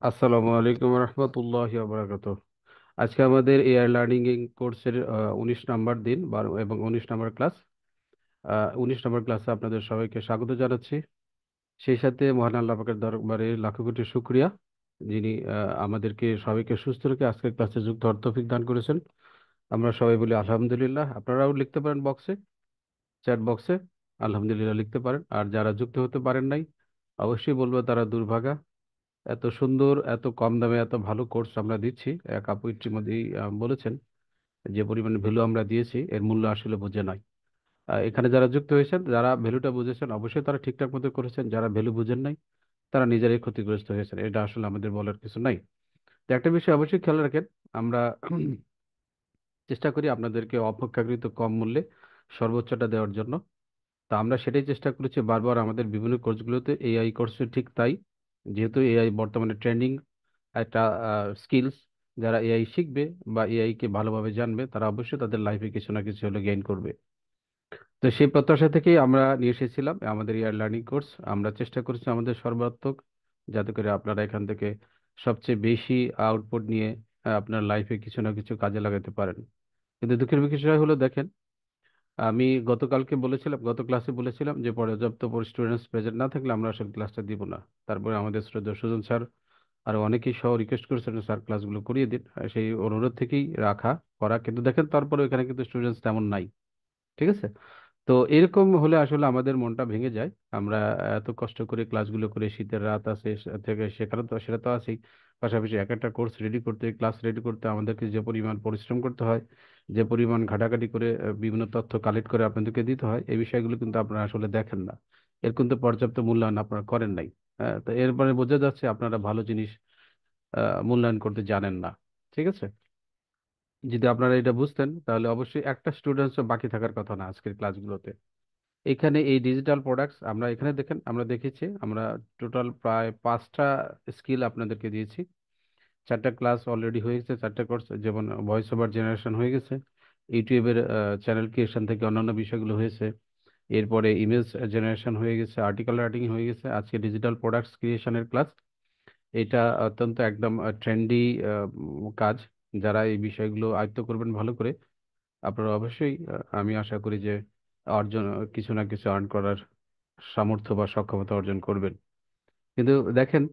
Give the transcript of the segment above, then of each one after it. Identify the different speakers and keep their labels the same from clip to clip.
Speaker 1: আসসালামু আলাইকুম রহমতুল্লাহি বারাকাতুহু। আজকে আমাদের এআই লার্নিং কোর্সের 19 নম্বর দিন এবং 19 নম্বর ক্লাস। 19 নম্বর ক্লাসে আপনাদের সবাইকে স্বাগত জানাচ্ছি। সেই সাথে মহান আল্লাহ পাকের দরবারে লাখো কোটি শুকরিয়া, যিনি আমাদেরকে সবাইকে সুস্থ রেখে আজকের ক্লাসে যুক্ত হওয়ার তৌফিক দান করেছেন। আমরা সবাই বলি আলহামদুলিল্লাহ। আপনারাও লিখতে পারেন বক্সে, চ্যাট বক্সে আলহামদুলিল্লাহ লিখতে পারেন। আর যারা যুক্ত হতে পারেন নাই, অবশ্যই বলবো তারা দুর্ভাগা। এত সুন্দর, এত কম দামে এত ভালো কোর্স আমরা দিচ্ছি। এক আপু ইতিমধ্যেই বলেছেন যে পরিমাণে ভ্যালু আমরা দিয়েছি এর মূল্য আসলে বোঝে নাই। এখানে যারা যুক্ত হয়েছেন, যারা ভ্যালুটা বুঝেছেন, অবশ্যই তারা ঠিকঠাক মতো করেছেন। যারা ভ্যালু বুঝেন নাই, তারা নিজেরাই ক্ষতিগ্রস্ত হয়েছেন। এটা আসলে আমাদের বলার কিছু নাই। তো একটা বিষয় অবশ্যই খেয়াল রাখেন, আমরা চেষ্টা করি আপনাদেরকে অপেক্ষাকৃত কম মূল্যে সর্বোচ্চটা দেওয়ার জন্য। তা আমরা সেটাই চেষ্টা করেছি বারবার আমাদের বিভিন্ন কোর্সগুলোতে। এআই কোর্সে ঠিক তাই, যেহেতু এআই বর্তমানে ট্রেন্ডিং একটা স্কিলস। যারা এআই শিখবে বা এআই কে ভালোভাবে জানবে, তারা অবশ্যই তাদের লাইফে কিছু না কিছু হলে গেইন করবে। তো সেই প্রত্যাশা থেকেই আমরা নিয়ে এসেছিলাম আমাদের এআই লার্নিং কোর্স। আমরা চেষ্টা করছি আমাদের সর্বাত্মক, যাতে করে আপনারা এখান থেকে সবচেয়ে বেশি আউটপুট নিয়ে আপনার লাইফে কিছু না কিছু কাজে লাগাতে পারেন। কিন্তু দুঃখের বিষয় হলো, দেখেন, আমি গতকালকে বলেছিলাম, গত ক্লাসে বলেছিলাম যে পর্যাপ্ত স্টুডেন্টস প্রেজেন্ট না থাকলে আমরা আসলে ক্লাসটা দিব না। তারপরে আমাদের শ্রদ্ধেয় সুজন স্যার আর অনেকেই সহ রিকোয়েস্ট করেছেন, স্যার ক্লাসগুলো করিয়ে দিন। সেই অনুরোধ থেকেই রাখা করা। কিন্তু দেখেন, তারপরে এখানে কিন্তু স্টুডেন্টস তেমন নাই। ঠিক আছে? তো এরকম হলে আসলে আমাদের মনটা ভেঙে যায়। আমরা এত কষ্ট করে ক্লাসগুলো করে, শীতের রাত আছে থেকে সেখানে তো সেটা তো আছেই, পাশাপাশি এক একটা কোর্স রেডি করতে, ক্লাস রেডি করতে আমাদেরকে যে পরিমাণ পরিশ্রম করতে হয়, যে পরিমাণ ঘাটাঘাটি করে বিভিন্ন তথ্য কালেক্ট করে আপনাদেরকে দিতে হয়, এই বিষয়গুলো কিন্তু আপনারা আসলে দেখেন না। এর কিন্তু পর্যাপ্ত মূল্যায়ন আপনারা করেন নাই। তো এরপরে বোঝা যাচ্ছে আপনারা ভালো জিনিস মূল্যায়ন করতে জানেন না। ঠিক আছে? যদি আপনারা এটা বুঝতেন, তাহলে অবশ্যই একটা স্টুডেন্টসও বাকি থাকার কথা না আজকের ক্লাসগুলোতে। এখানে এই ডিজিটাল প্রোডাক্টস আমরা এখানে দেখেন, আমরা দেখেছি আমরা টোটাল প্রায় 5টা স্কিল আপনাদেরকে দিয়েছি। 4টা ক্লাস অলরেডি হয়ে গেছে, 4টা কোর্স, যেমন ভয়েস ওভার জেনারেশন হয়ে গেছে, ইউটিউবের চ্যানেল ক্রিয়েশন থেকে অন্যান্য বিষয়গুলো হয়েছে। এরপরে ইমেজ জেনারেশন হয়ে গেছে, আর্টিকেল রাইটিং হয়ে গেছে, আজকে ডিজিটাল প্রোডাক্টস ক্রিয়েশনের ক্লাস। এটা অত্যন্ত একদম ট্রেন্ডি কাজ। যারা এই বিষয়গুলো আয়ত্ত করবেন ভালো করে, আপনারা অবশ্যই আমি আশা করি যে অর্জন, কিছু না কিছু আর্ন করার সামর্থ্য বা সক্ষমতা অর্জন করবেন। কিন্তু দেখেন,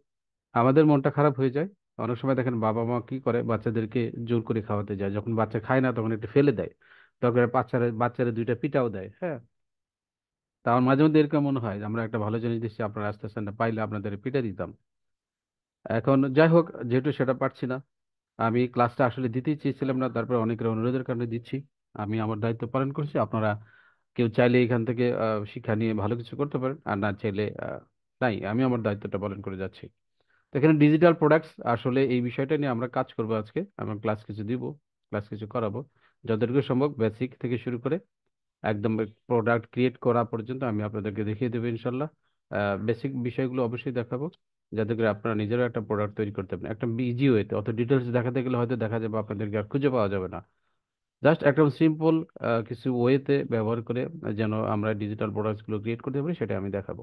Speaker 1: আমাদের মনটা খারাপ হয়ে যায়। অনেক সময় দেখেন বাবা মা কি করে, বাচ্চাদেরকে জোর করে খাওয়াতে যায়। যখন বাচ্চা খায় না, তখন একটু ফেলে দেয়। দরকার বাচ্চারা বাচ্চারা দুইটা পিটাও দেয়। হ্যাঁ, তা আমার মাঝে মধ্যে এরকম মনে হয় যে আমরা একটা ভালো জিনিস দিচ্ছি, আপনারা আস্তে আস্তে না পাইলে আপনাদের পিটা দিতাম। এখন যাই হোক, যেহেতু সেটা পারছি না, আমি ক্লাসটা আসলে দিতেই চেয়েছিলাম না, তারপর অনেকের অনুরোধের কারণে দিচ্ছি। আমি আমার দায়িত্ব পালন করছি। আপনারা কেউ চাইলে এখান থেকে শিক্ষা নিয়ে ভালো কিছু করতে পারেন, আর না চাইলে নাই। আমি আমার দায়িত্বটা পালন করে যাচ্ছি। তো এখানে ডিজিটাল প্রোডাক্টস আসলে এই বিষয়টা নিয়ে আমরা কাজ করবো আজকে। আমরা ক্লাস কিছু দিব, ক্লাস কিছু করাবো। যতটুকু সম্ভব বেসিক থেকে শুরু করে একদম প্রোডাক্ট ক্রিয়েট করা পর্যন্ত আমি আপনাদেরকে দেখিয়ে দেবো ইনশাল্লাহ। বেসিক বিষয়গুলো অবশ্যই দেখাবো, যাতে করে আপনারা নিজেরও একটা প্রোডাক্ট তৈরি করতে পারেন একটা ইজি ওয়েতে। অত ডিটেলস দেখাতে গেলে হয়তো দেখা যাবে আপনাদেরকে আর খুঁজে পাওয়া যাবে না। জাস্ট একদম সিম্পল কিছু ওয়েতে ব্যবহার করে যেন আমরা ডিজিটাল প্রোডাক্টসগুলো ক্রিয়েট করতে পারি, সেটা আমি দেখাবো।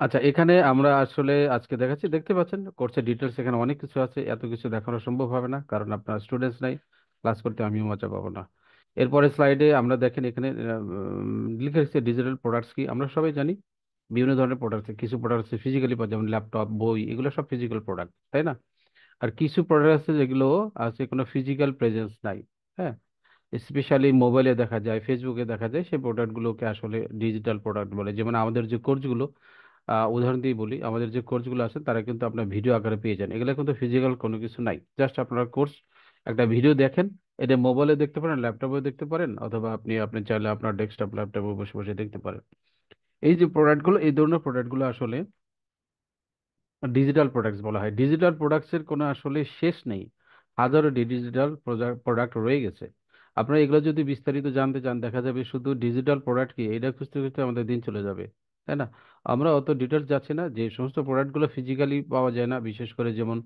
Speaker 1: আচ্ছা, এখানে আমরা আসলে আজকে দেখাচ্ছি, দেখতে পাচ্ছেন কোর্সের ডিটেলস। এখানে অনেক কিছু আছে, এত কিছু দেখানো সম্ভব হবে না, কারণ আপনার স্টুডেন্টস নাই। ক্লাস করতে আমিও মজা পাবো না। এরপরে স্লাইডে আমরা দেখেন, এখানে লিখে রেখেছে ডিজিটাল প্রোডাক্টস কি। আমরা সবাই জানি বিভিন্ন ধরনের প্রোডাক্ট। কিছু প্রোডাক্ট আছে ফিজিক্যালি পাওয়া, যেমন ল্যাপটপ, বই, এগুলো সব ফিজিক্যাল প্রোডাক্ট, তাই না? আর কিছু প্রোডাক্ট আছে যেগুলো আছে কোনো ফিজিক্যাল প্রেজেন্স নাই। হ্যাঁ, স্পেশালি মোবাইলে দেখা যায়, ফেসবুকে দেখা যায়, সেই প্রোডাক্টগুলোকে আসলে ডিজিটাল প্রোডাক্ট বলে। যেমন আমাদের যে কোর্সগুলো, উদাহরণ দিয়ে বলি, আমাদের যে কোর্সগুলো আছে তারা কিন্তু আপনার ভিডিও আকারে পেয়ে যান। এগুলো কিন্তু ফিজিক্যাল কোনো কিছু নাই। জাস্ট আপনার কোর্স, একটা ভিডিও দেখেন। এটা মোবাইলে দেখতে পারেন, ল্যাপটপে দেখতে পারেন, অথবা আপনি চাইলে আপনার ডেস্কটপ ল্যাপটপে বসে বসে দেখতে পারেন। এই যে প্রোডাক্টগুলো, এই ধরনের প্রোডাক্টগুলো আসলে ডিজিটাল প্রোডাক্টস বলা হয়। ডিজিটাল প্রোডাক্টসের কোনো আসলে শেষ নেই। হাজারো ডিজিটাল প্রোডাক্ট রয়ে গেছে। আপনারা এগুলো যদি বিস্তারিত জানতে চান, দেখা যাবে শুধু ডিজিটাল প্রোডাক্ট কি এটা খুঁজতে খুঁজতে আমাদের দিন চলে যাবে, তাই না? আমরা অত ডিটেলস যাচ্ছি না। যে সমস্ত প্রোডাক্টগুলো ফিজিক্যালি পাওয়া যায় না, বিশেষ করে যেমন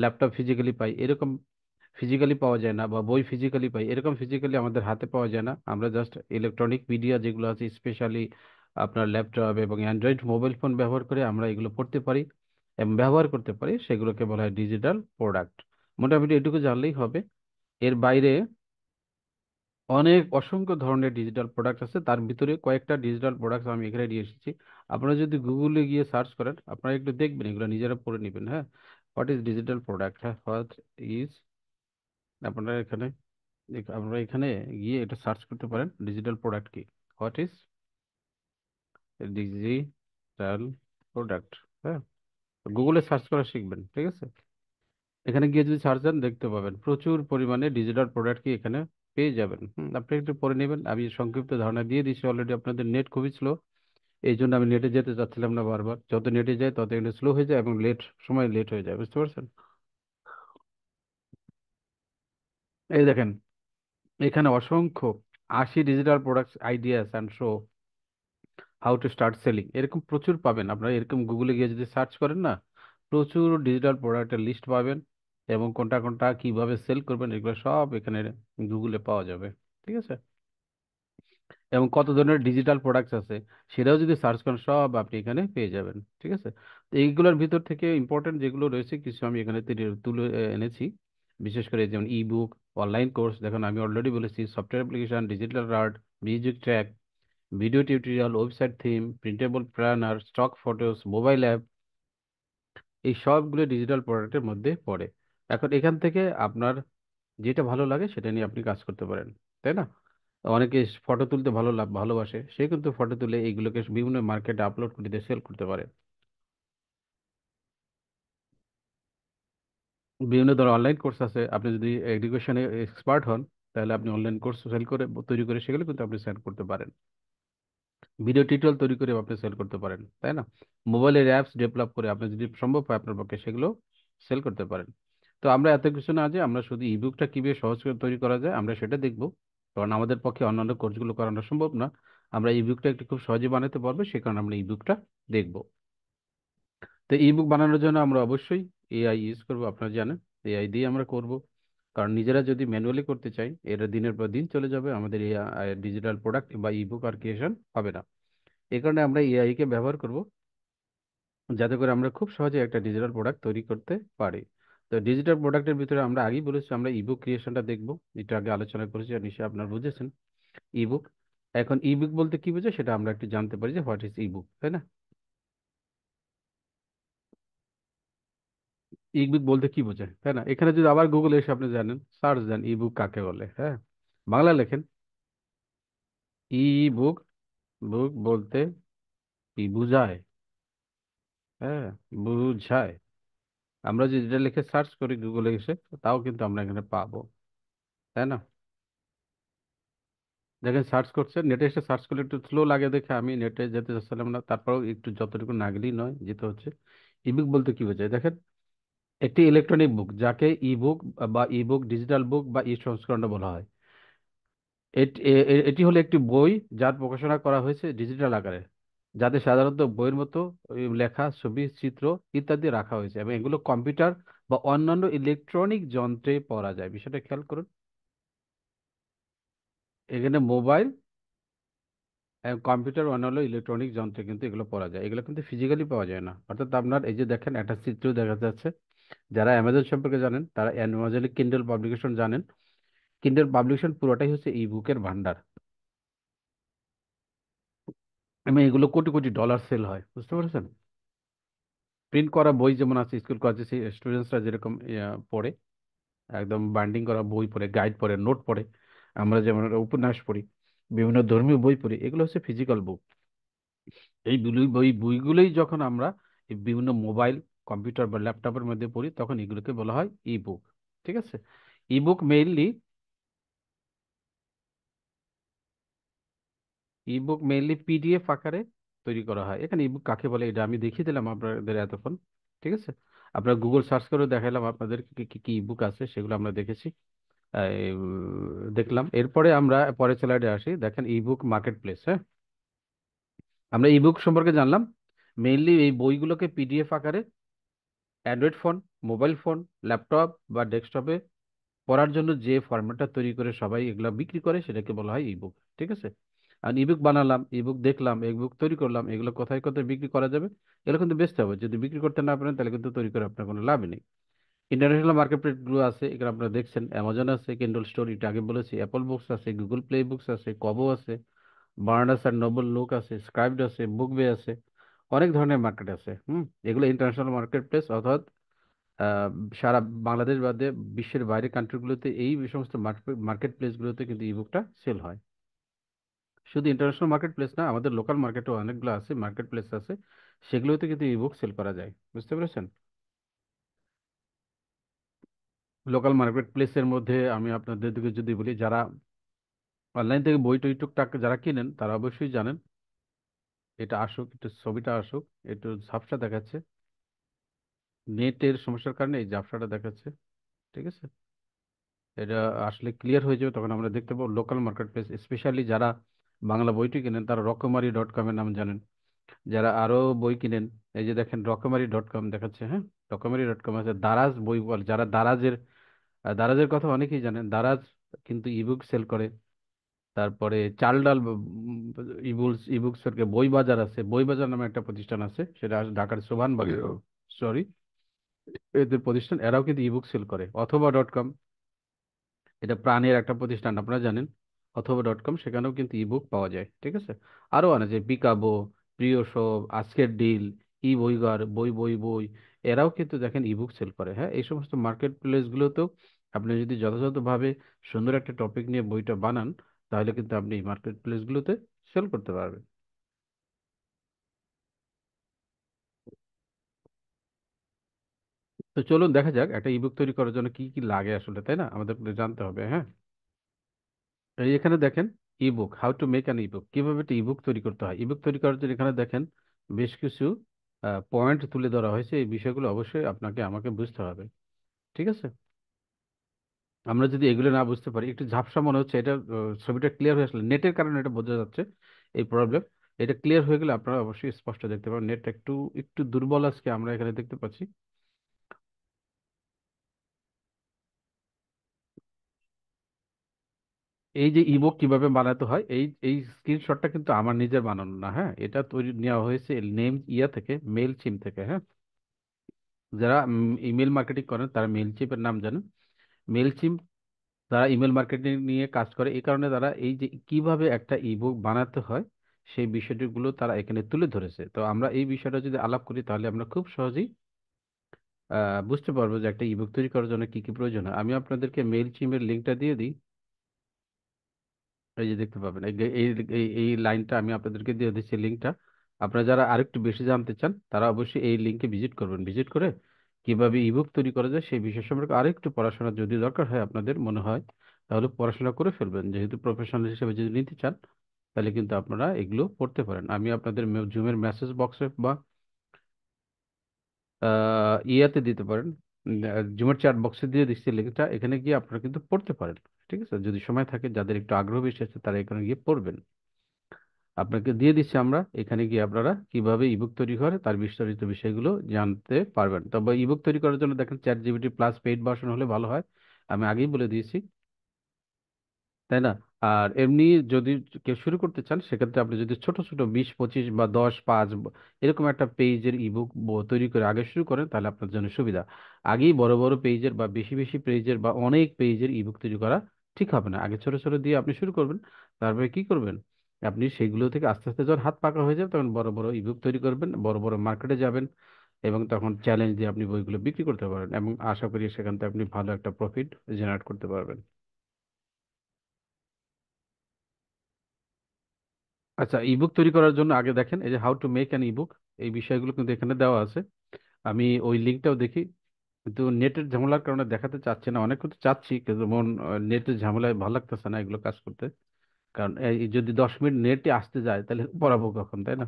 Speaker 1: ল্যাপটপ ফিজিক্যালি পাই এরকম ফিজিক্যালি পাওয়া যায় না, বা বই ফিজিক্যালি পাই এরকম ফিজিক্যালি আমাদের হাতে পাওয়া যায় না। আমরা জাস্ট ইলেকট্রনিক মিডিয়া যেগুলো আছে, স্পেশালি আপনার ল্যাপটপ এবং অ্যান্ড্রয়েড মোবাইল ফোন ব্যবহার করে আমরা এগুলো পড়তে পারি। এবং ব্যবহার করতে পারি, সেগুলোকে বলা হয় ডিজিটাল প্রোডাক্ট। মোটামুটি এটুকু জানলেই হবে। এর বাইরে অনেক অসংখ্য ধরনের ডিজিটাল প্রোডাক্ট আছে, তার ভিতরে কয়েকটা ডিজিটাল প্রোডাক্ট আমি এখানে নিয়ে এসেছি। আপনারা যদি গুগলে গিয়ে সার্চ করেন, আপনারা একটু দেখবেন, এগুলো নিজেরা পড়ে নেবেন। হ্যাঁ, হোয়াট ইজ ডিজিটাল প্রোডাক্ট, হ্যাঁ, হোয়াট ইজ, আপনারা এখানে আপনারা এখানে গিয়ে এটা সার্চ করতে পারেন, ডিজিটাল প্রোডাক্ট কি, হোয়াট ইজ ডিজিটাল প্রোডাক্ট। হ্যাঁ, গুগলে সার্চ করা শিখবেন, ঠিক আছে? এখানে গিয়ে যদি সার্চ দেন দেখতে পাবেন প্রচুর পরিমাণে ডিজিটাল প্রোডাক্ট কি এখানে পেয়ে যাবেন। আপনি একটু পরে নেবেন, আমি সংক্ষিপ্ত ধারণা দিয়ে দিচ্ছি অলরেডি। আপনাদের নেট খুবই স্লো, এই জন্য আমি নেটে যেতে চাচ্ছিলাম না বারবার। যত নেটে যায় তত এটা স্লো হয়ে যায় এবং সময় লেট হয়ে যায়, বুঝতে পারছেন? এই দেখেন, এখানে অসংখ্য 80 digital products ideas and show how to start selling, এরকম প্রচুর পাবেন। আপনারা এরকম গুগলে গিয়ে যদি সার্চ করেন না, প্রচুর ডিজিটাল প্রোডাক্টের লিস্ট পাবেন, এবং কোনটা কোনটা কিভাবে সেল করবেন এগুলো সব এখানে গুগলে পাওয়া যাবে, ঠিক আছে? এবং কত ধরনের ডিজিটাল প্রোডাক্টস আছে সেটাও যদি সার্চ করেন সব আপনি এখানে পেয়ে যাবেন, ঠিক আছে? তো এইগুলোর ভিতর থেকে ইম্পর্টেন্ট যেগুলো রয়েছে কিছু আমি এখানে তুলে এনেছি। বিশেষ করে যেমন ই বুক, অনলাইন কোর্স, দেখুন আমি অলরেডি বলেছি, software application, digital art, music track, video tutorial, website theme, printable planner, stock photos, mobile app, এই সবগুলো ডিজিটাল প্রোডাক্টের মধ্যে পড়ে। এখন এখান থেকে আপনার যেটা ভালো লাগে সেটা নিয়ে আপনি কাজ করতে পারেন, তাই না? অনেকে ফটো তুলতে ভালোবাসে, সে কিন্তু ফটো তুলে এইগুলোকে বিভিন্ন মার্কেটে আপলোড করে দিয়ে সেল করতে পারে। বিভিন্ন ধরনের অনলাইন কোর্স আছে, আপনি যদি এডুকেশনে এক্সপার্ট হন তাহলে আপনি অনলাইন কোর্স সেল করে তৈরি করে সেগুলো কিন্তু আপনি সেল করতে পারেন। ভিডিও টিউটোরিয়াল তৈরি করে আপনি সেল করতে পারেন, তাই না? মোবাইলের অ্যাপস ডেভেলপ করে আপনি যদি সম্ভব হয় আপনার পক্ষে সেগুলো সেল করতে পারেন। তো আমরা এত কিছু না, যে আমরা শুধু ইবুকটা কিভাবে সহজ করে তৈরি করা যায় আমরা সেটা দেখব, কারণ আমাদের পক্ষে অন্যান্য কোর্সগুলো করানো সম্ভব না। আমরা ইবুকটা একটু খুব সহজে বানাতে পারবো, সে কারণে আমরা ইবুকটা দেখব। তো ইবুক বানানোর জন্য আমরা অবশ্যই এআই ইউজ করব, আপনারা জানেন। এআই দিয়ে আমরা করব, কারণ নিজেরা যদি ম্যানুয়ালি করতে চাই এটা দিনের পর দিন চলে যাবে, আমাদের এই ডিজিটাল প্রোডাক্ট বা ইবুক আর ক্রিয়েশন হবে না। এই কারণে আমরা এআই কে ব্যবহার করব, যাতে করে আমরা খুব সহজে একটা ডিজিটাল প্রোডাক্ট তৈরি করতে পারি। তো ডিজিটাল প্রোডাক্টের ভিতরে আমরা আগেই বলেছি আমরা ইবুক ক্রিয়েশনটা দেখব, এটা আগে আলোচনা করেছি আর নিশ্চয়ই আপনারা বুঝেছেন ইবুক। এখন ইবুক বলতে কি বোঝায় সেটা আমরা একটু জানতে পারি, যে হোয়াট ইজ ইবুক, তাই না? ইবুক বলতে কি বোঝায়, তাই না? এখানে যদি আবার গুগলে এসে আপনি জানেন, সার্চ দেন ইবুক কাকে বলে, হ্যাঁ, বাংলা লেখেন ই বুক, বুক বলতে কি বুঝায়, হ্যাঁ, বুঝায়। আমরা যদি এটা লিখে সার্চ করি গুগলে এসে, তাও কিন্তু আমরা এখানে পাবো, তাই না? দেখেন সার্চ করছে, নেটে এসে সার্চ করলে একটু স্লো লাগে দেখে আমি নেটে যেতে চাচ্ছিলাম না, তারপরেও একটু যতটুকু না গেলেই নয়, যেতে হচ্ছে। ইবুক বলতে কি বোঝায় দেখেন, একটি ইলেকট্রনিক বুক যাকে ইবুক বা ইবুক, ডিজিটাল বুক বা ই সংস্করণ বলা হয়। এটি হলো একটি বই যার প্রকাশনা করা হয়েছে ডিজিটাল আকারে, যাতে সাধারণত বইয়ের মতো ওই লেখা, ছবি, চিত্র ইত্যাদি রাখা হয়েছে, এবং এগুলো কম্পিউটার বা অন্যান্য ইলেকট্রনিক যন্ত্রে পড়া যায়। বিষয়টা খেয়াল করুন, এখানে মোবাইল, কম্পিউটার, অন্যান্য ইলেকট্রনিক যন্ত্রে কিন্তু এগুলো পড়া যায়, এগুলো কিন্তু ফিজিক্যালি পাওয়া যায় না। অর্থাৎ আপনার এই যে দেখেন একটা চিত্র দেখা যাচ্ছে, যারা অ্যামাজন সম্পর্কে জানেন তারা অ্যামাজনে কিন্ডেল পাবলিকেশন জানেন। কিন্ডেল পাবলিকেশন পুরোটাই হচ্ছে ই বুকের ভান্ডার, এবং এগুলো কোটি কোটি ডলার সেল হয়, বুঝতে পারছেন? প্রিন্ট করা বই যেমন আছে, স্কুল কলেজে স্টুডেন্টসরা যেরকম পড়ে, একদম বাইন্ডিং করা বই পড়ে, গাইড পড়ে, নোট পড়ে, আমরা যেমন উপন্যাস পড়ি, বিভিন্ন ধর্মীয় বই পড়ি, এগুলো হচ্ছে ফিজিক্যাল বুক। এই বইগুলোই যখন আমরা এই বিভিন্ন মোবাইল, কম্পিউটার বা ল্যাপটপের মধ্যে পড়ি তখন এগুলোকে বলা হয় ই বুক, ঠিক আছে? Ebook mainly ebook mainly PDF আকারে তৈরি করা হয়। এখানে ইবুক কাকে বলে এটা আমি দেখিয়ে দিলাম আপনাদের এতক্ষণ, ঠিক আছে? আপনারা গুগল সার্চ করে দেখালাম আপনাদের কি কি কি ইবুক আছে, সেগুলো আমরা দেখেছি, দেখলাম। এরপরে আমরা পরের স্লাইডে আসি, দেখেন ইবুক মার্কেট প্লেস। হ্যাঁ, আমরা ইবুক সম্পর্কে জানলাম, মেইনলি এই বইগুলোকে পিডিএফ আকারে Android phone, mobile phone, laptop বা ডেস্কটপে পড়ার জন্য যে ফরম্যাটটা তৈরি করে সবাই এগুলা বিক্রি করে সেটাকে বলা হয় ইবুক, ঠিক আছে? আর ইবুক বানালাম, ইবুক দেখলাম, ইবুক তৈরি করলাম, এগুলো কোথায় কোথায় বিক্রি করা যাবে, এগুলো কিন্তু বেচতে হবে। যদি বিক্রি করতে না পারেন তাহলে কিন্তু তৈরি করে আপনার কোনো লাভ নেই। ইন্টারন্যাশনাল মার্কেট প্লেস গুলো আছে, এখানে আপনারা দেখছেন অ্যামাজন আছে, কিন্ডল স্টোর, এটা আগে বলেছি, অ্যাপল বুকস আছে, গুগল প্লে বুকস আছে, কবো আছে, বার্নার্স আর নোবেল লুক আছে, স্ক্রাইবড আছে, বুকবে আছে, অনেক ধরনের মার্কেট আছে। এগুলো ইন্টারন্যাশনাল মার্কেট প্লেস, অর্থাৎ আহ, সারা বাংলাদেশ বাদে বিশ্বের বাইরে কান্ট্রিগুলোতে এই সমস্ত মার্কেট প্লেসগুলোতে কিন্তু ইবুকটা সেল হয়। শুধু ইন্টারন্যাশনাল মার্কেট প্লেস না, আমাদের লোকাল মার্কেটও অনেকগুলো আছে, মার্কেট প্লেস আছে, সেগুলোতে কিন্তু ইবুক সেল করা যায়। বুঝতে পেরেছেন? লোকাল মার্কেট প্লেসের মধ্যে আমি আপনাদের দিকে যদি বলি, যারা অনলাইন থেকে বই টই টুকটাক যারা কিনেন তারা অবশ্যই জানেন। এটা আসুক, একটু ছবিটা আসুক, একটু ঝাপসা দেখাচ্ছে, নেটের সমস্যার কারণে এই ঝাপসাটা দেখাচ্ছে। ঠিক আছে, এটা আসলে ক্লিয়ার হয়ে যাবে, তখন আমরা দেখতে পাবো লোকাল মার্কেট প্লেস। স্পেশালি যারা বাংলা বইটি কিনেন তারা রকমারি.কম এর নাম জানেন। যারা আরো বই কিনেন, এই যে দেখেন রকমারি.কম দেখাচ্ছে, হ্যাঁ, রকমারি.কম আছে। দারাজ বই বল, যারা দারাজের কথা অনেকেই জানেন, দারাজ কিন্তু ইবুক সেল করে। তারপরে চালডাল ইবুকস এর বই বাজার আছে, বই বাজার নামে একটা প্রতিষ্ঠান আছে, সেটা ঢাকার সোভান বাজার, সরি, এদের প্রতিষ্ঠান, এরাও কিন্তু ইবুক সেল করে। অথবা.কম, এটা প্রাণের একটা প্রতিষ্ঠান, আপনারা জানেন। অথবা.কম, সেখানেও কিন্তু ইবুক পাওয়া যায়। ঠিক আছে, আরো অনেক, যে পিকাবো, প্রিয় সব, আজকের ডিল, ই বইগার, বই বই বই, এরাও কিন্তু দেখেন ইবুক সেল করে। হ্যাঁ, এই সমস্ত মার্কেট প্লেস গুলোতেও আপনি যদি যথাযথভাবে সুন্দর একটা টপিক নিয়ে বইটা বানান, তাহলে কিন্তু আপনি এই মার্কেট প্লেস গুলোতে সেল করতে পারবেন। তো চলুন দেখা যাক একটা ইবুক তৈরি করার জন্য কি কি লাগে আসলে, তাই না? আমাদের জানতে হবে। হ্যাঁ, এই এখানে দেখেন, ebook, how to make an ebook, কিভাবে একটা ইবুক তৈরি করতে হয়। ইবুক তৈরি করার জন্য এখানে দেখেন বেশ কিছু পয়েন্ট তুলে ধরা হয়েছে, এই বিষয়গুলো অবশ্যই আপনাকে আমাকে বুঝতে হবে। ঠিক আছে, আমরা যদি এগুলো না বুঝতে পারি, একটু ঝাপসা মনে হচ্ছে, এটা ছবিটা ক্লিয়ার হয়ে আসলে নেটের কারণে এটা বোঝা যাচ্ছে এই প্রবলেম। এটা ক্লিয়ার হয়ে গেলে আপনারা অবশ্যই স্পষ্ট দেখতে পাবেন। নেটটা একটু একটু দুর্বল আজকে আমরা এখানে দেখতে পাচ্ছি। এই যে ইবুক কিভাবে বানাতে হয়, এই এই স্ক্রিনশটটা কিন্তু আমার নিজের বানানো না, হ্যাঁ, এটা তৈরি নেওয়া হয়েছে নেম থেকে, মেল চিম থেকে। হ্যাঁ, যারা ইমেল মার্কেটিং করেন তারা মেলচিপের নাম জানেন। মেলচিপ, তারা ইমেল মার্কেটিং নিয়ে কাজ করে, এই কারণে তারা এই যে কিভাবে একটা ইবুক বানাতে হয় সেই বিষয়গুলো তারা এখানে তুলে ধরেছে। তো আমরা এই বিষয়টা যদি আলাপ করি তাহলে আমরা খুব সহজেই বুঝতে পারবো যে একটা ইবুক তৈরি করার জন্য কি কি প্রয়োজন হয়। আমি আপনাদেরকে মেল চিমের লিঙ্কটা দিয়ে দিই। এই যে দেখতে পাবেন, এই এই এই এই লাইনটা আমি আপনাদেরকে দিয়ে দিচ্ছি, লিঙ্কটা। আপনারা যারা আরেকটু বেশি জানতে চান তারা অবশ্যই এই লিঙ্কে ভিজিট করবেন। ভিজিট করে কিভাবে ইবুক তৈরি করা যায় সেই বিষয় সম্পর্কে আরেকটু পড়াশোনা যদি দরকার হয় আপনাদের মনে হয়, তাহলে পড়াশোনা করে ফেলবেন। যেহেতু প্রফেশনাল হিসেবে যদি নিতে চান, তাহলে কিন্তু আপনারা এগুলো পড়তে পারেন। আমি আপনাদের জুমের মেসেজ বক্সে বা ইয়াতে দিতে পারেন, জুমের চ্যাট বক্সে দিয়ে দিচ্ছি লিঙ্কটা, এখানে গিয়ে আপনারা কিন্তু পড়তে পারেন। ঠিক আছে, যদি সময় থাকে, যাদের একটু আগ্রহ বেশি আছে তারা এখানে গিয়ে পড়বেন। আপনাকে দিয়ে দিচ্ছি আমরা, এখানে গিয়ে আপনারা কিভাবে ইবুক তৈরি করে তার বিস্তারিত বিষয়গুলো জানতে পারবেন। তবে ইবুক তৈরি করার জন্য দেখেন chat GPT plus paid version হলে ভালো হয়, আমি আগেই বলে দিয়েছি, তাই না? আর এমনি যদি কেউ শুরু করতে চান, সেক্ষেত্রে আপনি যদি ছোট ছোট 20, 25 বা 10, 5 এরকম একটা পেজের ইবুক তৈরি করে আগে শুরু করেন, তাহলে আপনার জন্য সুবিধা। আগেই বড় বড় পেজের বা বেশি বেশি পেজের বা অনেক পেজের ইবুক তৈরি করা ঠিক হবে না। আগে ছোট ছোট দিয়ে আপনি শুরু করবেন, তারপরে কি করবেন, আপনি সেইগুলো থেকে আস্তে আস্তে যখন হাত পাকা হয়ে যাবে তখন বড় বড় ইবুক তৈরি করবেন, বড় বড় মার্কেটে যাবেন, এবং তখন চ্যালেঞ্জ দিয়ে আপনি বইগুলো বিক্রি করতে পারেন, এবং আশা করি সেখান থেকে আপনি ভালো একটা প্রফিট জেনারেট করতে পারবেন। আচ্ছা, ইবুক তৈরি করার জন্য আগে দেখেন এই যে how to make an ebook, এই বিষয়গুলো কিন্তু এখানে দেওয়া আছে। আমি ওই লিঙ্কটাও দেখি, কিন্তু নেটের ঝামেলার কারণে দেখাতে চাচ্ছি না। অনেক কিছু চাচ্ছি কিন্তু মন নেটের ঝামেলায় ভালো লাগতেছে না এগুলো কাজ করতে। কারণ এই যদি 10 মিনিট নেটে আসতে যায় তাহলে পড়াবো কখন, তাই না?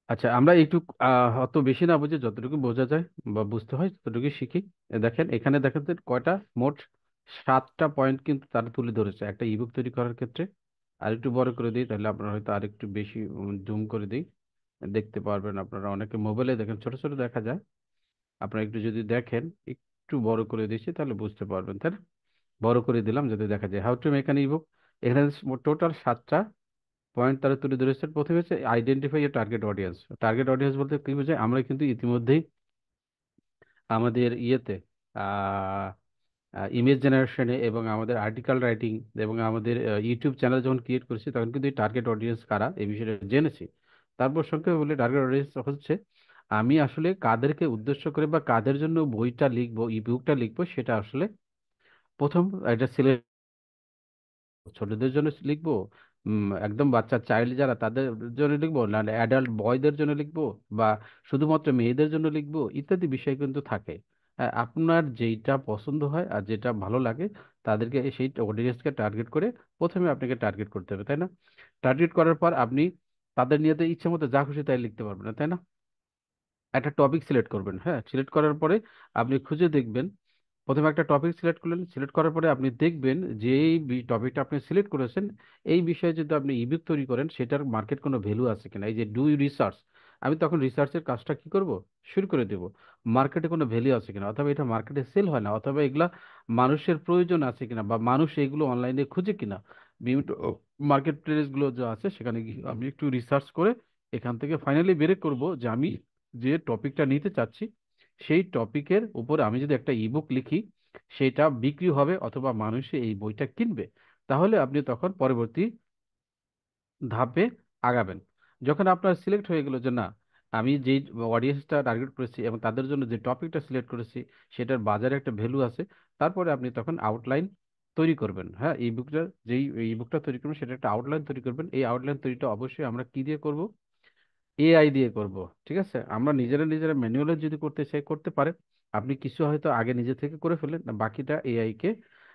Speaker 1: আচ্ছা, আমরা একটু অত বেশি না বুঝে যতটুকু বোঝা যায় বা বুঝতে হয় ততটুকু শিখি। দেখেন এখানে দেখেন যে কয়টা, মোট 7টা পয়েন্ট কিন্তু তারা তুলে ধরেছে একটা ইবুক তৈরি করার ক্ষেত্রে। আরেকটু বড় করে দিই তাহলে আপনারা হয়তো আরেকটু বেশি জুম করে দিই, দেখতে পারবেন। আপনারা অনেকে মোবাইলে দেখেন ছোট ছোট দেখা যায়, আপনারা একটু যদি দেখেন, একটু বড় করে দিচ্ছি তাহলে বুঝতে পারবেন, তাই না? বড় করে দিলাম যাতে দেখা যায়। How to make an ebook, এখানে টোটাল 7টা পয়েন্ট তারা তুলে ধরেছেন। প্রথমে হচ্ছে identify a target audience. Target audience বলতে কি বোঝায়, আমরা কিন্তু ইতিমধ্যেই আমাদের ইয়েতে ইমেজ জেনারেশনে এবং আমাদের আর্টিকেল রাইটিং এবং আমাদের ইউটিউব চ্যানেল যখন ক্রিয়েট করেছি তখন কিন্তু এই টার্গেট অডিয়েন্স কারা এই বিষয়টা জেনেছি। তারপর সংক্ষেপে বলে টার্গেট অডিয়েন্স হচ্ছে আমি আসলে কাদেরকে উদ্দেশ্য করে বা কাদের জন্য বইটা লিখবো, ইবুকটা লিখবো, সেটা আসলে প্রথম এটা সিলেক্ট, ছোটদের জন্য লিখবো, একদম বাচ্চা চাইল্ড যারা তাদের জন্য লিখবো, না অ্যাডাল্ট বয়দের জন্য লিখবো, বা শুধুমাত্র মেয়েদের জন্য লিখবো, ইত্যাদি বিষয় কিন্তু থাকে। আপনার যেইটা পছন্দ হয় আর যেটা ভালো লাগে তাদেরকে সেই অডিয়েন্সকে টার্গেট করে প্রথমে আপনাকে টার্গেট করতে হবে, তাই না? টার্গেট করার পর আপনি তাদের নিয়ে তো ইচ্ছে মতো যা খুশি তাই লিখতে পারবেন না, তাই না? একটা টপিক সিলেক্ট করবেন। হ্যাঁ, সিলেক্ট করার পরে আপনি খুঁজে দেখবেন, প্রথমে একটা টপিক সিলেক্ট করলেন, সিলেক্ট করার পরে আপনি দেখবেন যে এই টপিকটা আপনি সিলেক্ট করেছেন এই বিষয়ে যদি আপনি ইবুক তৈরি করেন সেটার মার্কেট কোনো ভ্যালু আছে কিনা, এই যে ডু রিসার্চ। আমি তখন রিসার্চের কাজটা কি করব, শুরু করে দেব। মার্কেটে কোনো ভ্যালু আছে কিনা, অথবা এটা মার্কেটে সেল হয় না, অথবা এগুলা মানুষের প্রয়োজন আছে কিনা, বা মানুষ এগুলো অনলাইনে খুঁজে কিনা, বিভিন্ন মার্কেট প্লেস গুলো যা আছে সেখানে গিয়ে আমি একটু রিসার্চ করে এখান থেকে ফাইনালি বের করব যে আমি যে টপিকটা নিতে চাচ্ছি সেই টপিকের উপর আমি যদি একটা ইবুক লিখি সেটা বিক্রি হবে অথবা মানুষে এই বইটা কিনবে। তাহলে আপনি তখন পরবর্তী ধাপে আগাবেন। যখন আপনার সিলেক্ট হয়ে গেল যে না, আমি যেই অডিয়েন্সটা টার্গেট করেছি এবং তাদের জন্য যে টপিকটা সিলেক্ট করেছি সেটার বাজারে একটা ভ্যালু আছে, তারপরে আপনি তখন আউটলাইন তৈরি করবেন। হ্যাঁ, এই বুকটা যেই এই বুকটা তৈরি করবেন সেটা একটা আউটলাইন তৈরি করবেন। এই আউটলাইন তৈরিটা অবশ্যই আমরা কি দিয়ে করব, এআই দিয়ে করব। ঠিক আছে, আমরা নিজেরা নিজেরা ম্যানুয়ালি যদি করতে চাই করতে পারে, আপনি কিছু হয়তো আগে নিজে থেকে করে ফেললেন, না বাকিটা এআই কে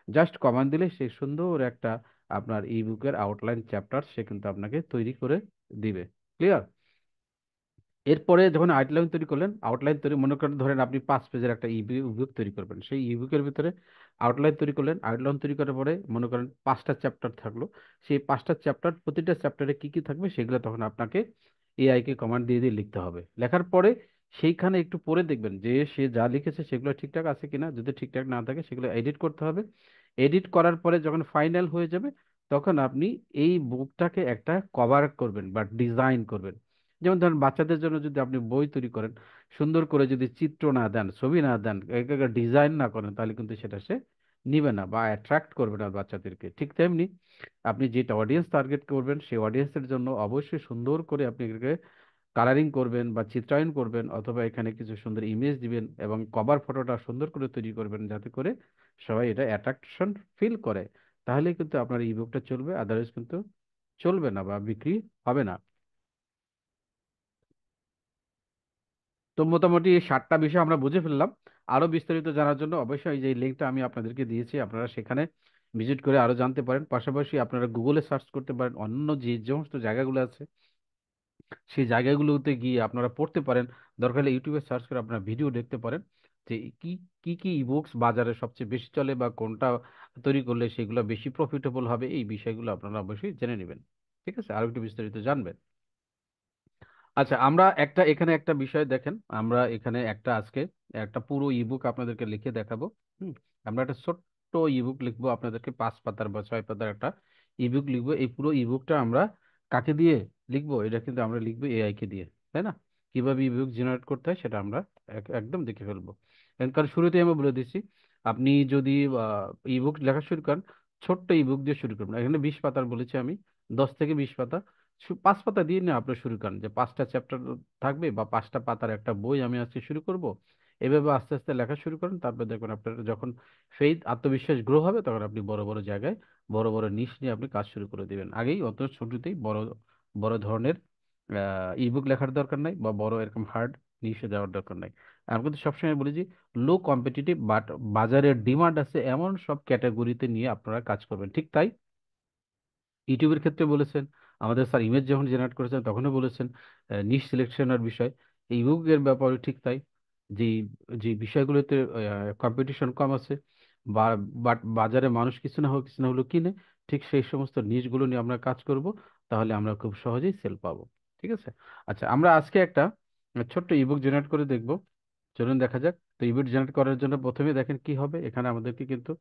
Speaker 1: জাস্ট কমান্ড দিলে সে সুন্দর একটা আপনার ই বুকের আউটলাইন চ্যাপ্টার সে কিন্তু আপনাকে তৈরি করে দিবে। ক্লিয়ার? এরপরে যখন আউটলাইন তৈরি করলেন, আউটলাইন তৈরি মনে করেন ধরেন আপনি 5 পেজের একটা ইবুক তৈরি করবেন, সেই ইবুকের ভিতরে আউটলাইন তৈরি করলেন। আউটলাইন তৈরি করার পরে মনে করেন 5টা চ্যাপ্টার থাকলো, সেই 5টা চ্যাপ্টার প্রতিটা চ্যাপ্টারে কি কি থাকবে সেগুলো তখন আপনাকে এআই কে কমান্ড দিয়ে দিয়ে লিখতে হবে। লেখার পরে সেইখানে একটু পরে দেখবেন যে সে যা লিখেছে সেগুলো ঠিকঠাক আছে কিনা, যদি ঠিকঠাক না থাকে সেগুলো এডিট করতে হবে। এডিট করার পরে যখন ফাইনাল হয়ে যাবে তখন আপনি এই বুকটাকে একটা কভার করবেন বা ডিজাইন করবেন। যেমন ধরেন বাচ্চাদের জন্য যদি আপনি বই তৈরি করেন, সুন্দর করে যদি চিত্র না দেন, ছবি না দেন, ডিজাইন না করেন, তাহলে কিন্তু সেটা সে নিবে না বা অ্যাট্রাক্ট করবে না বাচ্চাদেরকে। ঠিক তেমনি আপনি যেটা অডিয়েন্স টার্গেট করবেন সেই অডিয়েন্সের জন্য অবশ্যই সুন্দর করে আপনি এটাকে কালারিং করবেন বা চিত্রায়ন করবেন, অথবা এখানে কিছু সুন্দর ইমেজ দিবেন এবং কভার ফটোটা সুন্দর করে তৈরি করবেন যাতে করে সবাই এটা অ্যাট্রাকশন ফিল করে। তাহলে কিন্তু আপনার ইবুকটা চলবে, আদারওয়াইজ কিন্তু চলবে না বা বিক্রি হবে না। তো মোটামুটি এই 7টা বিষয় আমরা বুঝে ফেললাম। আরো বিস্তারিত জানার জন্য অবশ্যই এই যে লিঙ্কটা আমি আপনাদেরকে দিয়েছি, আপনারা সেখানে ভিজিট করে আরো জানতে পারেন। পাশাপাশি আপনারা গুগলে সার্চ করতে পারেন, অন্য যে যে সমস্ত জায়গাগুলো আছে সেই জায়গাগুলোতে গিয়ে আপনারা পড়তে পারেন। দরকার হলে ইউটিউবে সার্চ করে আপনারা ভিডিও দেখতে পারেন যে কি কি কি ইবুকস বাজারে সবচেয়ে বেশি চলে বা কোনটা তৈরি করলে সেগুলো বেশি প্রফিটেবল হবে, এই বিষয়গুলো আপনারা অবশ্যই জেনে নেবেন। ঠিক আছে, আরো একটু বিস্তারিত জানবেন। আচ্ছা, আমরা একটা এখানে একটা বিষয় দেখেন, আমরা এখানে একটা আজকে একটা পুরো ইবুক আপনাদেরকে লিখে দেখাবো। হুম, আমরা একটা ছোট্ট ইবুক লিখবো আপনাদেরকে, 5 পাতার বা 6 পাতার একটা ইবুক লিখবো। এই পুরো ইবুকটা আমরা কাকে দিয়ে লিখবো, এটা কিন্তু আমরা লিখবো এআই কে দিয়ে, তাই না? কিভাবে ইবুক জেনারেট করতে হয় সেটা আমরা একদম দেখে ফেলবো। কারণ শুরুতেই আমি বলে দিচ্ছি, আপনি যদি ইবুক লেখা শুরু করেন, ছোট্ট ইবুক দিয়ে শুরু করবেন। এখানে 20 পাতার বলেছি আমি, 10 থেকে 20 পাতা, 5 পাতা দিয়ে না আপনি শুরু করেন, যে 5টা চ্যাপ্টার থাকবে বা 5টা পাতার একটা বই আমি আজকে শুরু করব। এভাবে আস্তে আস্তে লেখা শুরু করেন, তারপর দেখুন আপনার যখন ফেইথ আত্মবিশ্বাস গ্রো হবে তখন আপনি বড় বড় জায়গায় বড় বড় নিশ নিয়ে আপনি কাজ শুরু করে দিবেন। আগেই অত শুরুতেই বড় বড় ধরনের ইবুক লেখার দরকার নাই বা বড় এরকম হার্ড নিশে যাওয়ার দরকার নাই। আমি কিন্তু সবসময় বলি যে লো কম্পিটিটিভ বাট বাজারের ডিমান্ড আছে এমন সব ক্যাটাগরিতে নিয়ে আপনারা কাজ করবেন। ঠিক তাই ইউটিউবের ক্ষেত্রে বলেছেন, আমাদের স্যার ইমেজ যখন জেনারেট করেছেন তখনও বলেছেন নিশ সিলেকশনের বিষয়। এই ইবুকের ব্যাপারে ঠিক তাই, যে যে বিষয়গুলোতে কম্পিটিশন কম আছে বা বাট বাজারে মানুষ কিছু না হোক কিছু না হলেও কিনে, ঠিক সেই সমস্ত নিশগুলো নিয়ে আমরা কাজ করব, তাহলে আমরা খুব সহজেই সেল পাবো। ঠিক আছে। আচ্ছা, আমরা আজকে একটা ছোট্ট ইবুক জেনারেট করে দেখব। চলুন দেখা যাক। তো ইবুক জেনারেট করার জন্য প্রথমে দেখেন কি হবে, এখানে আমাদেরকে কিন্তু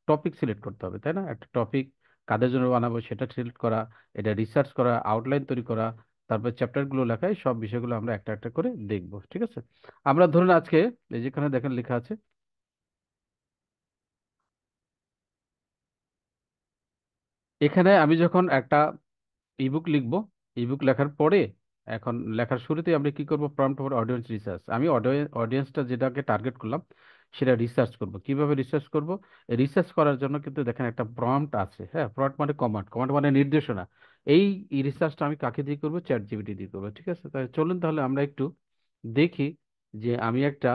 Speaker 1: টপিক সিলেক্ট করতে হবে, তাই না? একটা টপিক কাদের জন্য বানাবো সেটা সিলেক্ট করা, এটা রিসার্চ করা, আউটলাইন তৈরি করা, তারপর চ্যাপ্টারগুলো লেখা, এই সব বিষয়গুলো আমরা একটা একটা করে দেখবো, ঠিক আছে? আমরা ধরুন আজকে এই যেখানে দেখেন লেখা আছে, এখানে আমি যখন একটা ইবুক লিখবো, ইবুক লেখার পরে এখন লেখার শুরুতে আমরা কি করব, প্রম্পট ফর অডিয়েন্স রিসার্চ। আমি অডিয়েন্সটা যেটাকে টার্গেট করলাম সেটা রিসার্চ করব। কিভাবে রিসার্চ করব? রিসার্চ করার জন্য কিন্তু দেখেন একটা প্রম্পট আছে, হ্যাঁ, প্রম্পট মানে কমান্ড, কমান্ড মানে নির্দেশনা। এই রিসার্চটা আমি কাকে দিয়ে করবো? চ্যাট জিপিটি দিয়ে করবো, ঠিক আছে? তাহলে চলুন তাহলে আমরা একটু দেখি যে আমি একটা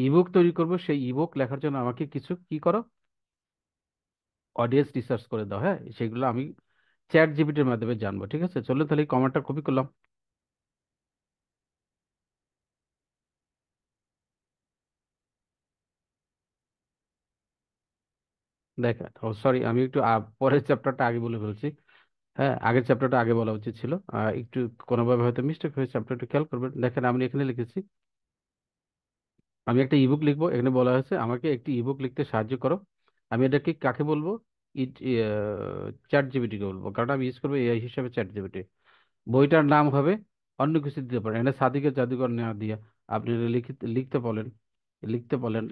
Speaker 1: ইবুক তৈরি করব, সেই ইবুক লেখার জন্য আমাকে কিছু কি করো, অডিয়েন্স রিসার্চ করে দাও, হ্যাঁ, সেগুলো আমি চ্যাট জিপিটির মাধ্যমে জানবো, ঠিক আছে? চলুন তাহলে এই কমান্ডটা কপি করলাম। দেখেন, ও সরি, আমি একটু পরের চ্যাপ্টারটা আগে বলে ফেলছি। হ্যাঁ, আগের চ্যাপ্টারটা আগে বলা উচিত ছিল। একটু কোনোভাবে হয়তো মিস্টেক হয়েছে, আপনারা একটু খেয়াল করবেন। দেখেন আমি এখানে লিখেছি, আমি একটা ইবুক লিখবো, এখানে বলা হয়েছে আমাকে একটি ইবুক লিখতে সাহায্য করো। আমি এটাকে কাকে বলবো? ইট চ্যাট জিপিটিকে বলবো, কারণ আমি ইউজ করবো এআই হিসাবে চ্যাট জিপিটি। বইটার নাম হবে অন্য কিছু দিতে পারেন, এটা সাদিকের জাদুঘর না দিয়া আপনি এটা লিখতে বলেন, লিখতে বলেন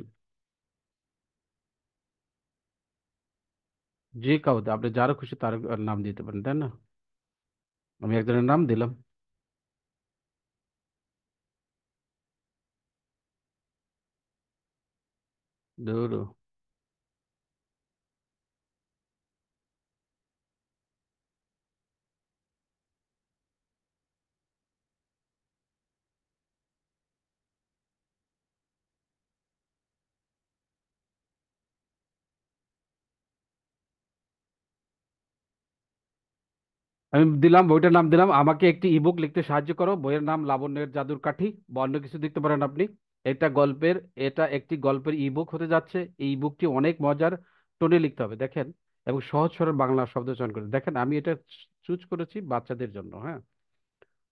Speaker 1: যে কাউকে, আপনি যারা খুশি তার নাম দিতে পারেন, তাই না? আমি একজনের নাম দিলাম। ধরো, আমি দিলাম বইটার নাম, দিলাম আমাকে একটি ইবুক লিখতে সাহায্য করো, বইয়ের নাম লাবণ্যের জাদুর কাঠি, বা অন্য কিছু লিখতে পারেন আপনি। এটা গল্পের, এটা একটি গল্পের ইবুক হতে যাচ্ছে। এই ইবুকটি অনেক মজার, টোনে লিখতে হবে দেখেন, এবং সহজ সরল বাংলা শব্দ চয়ন করে। দেখেন আমি এটা চুজ করেছি বাচ্চাদের জন্য, হ্যাঁ।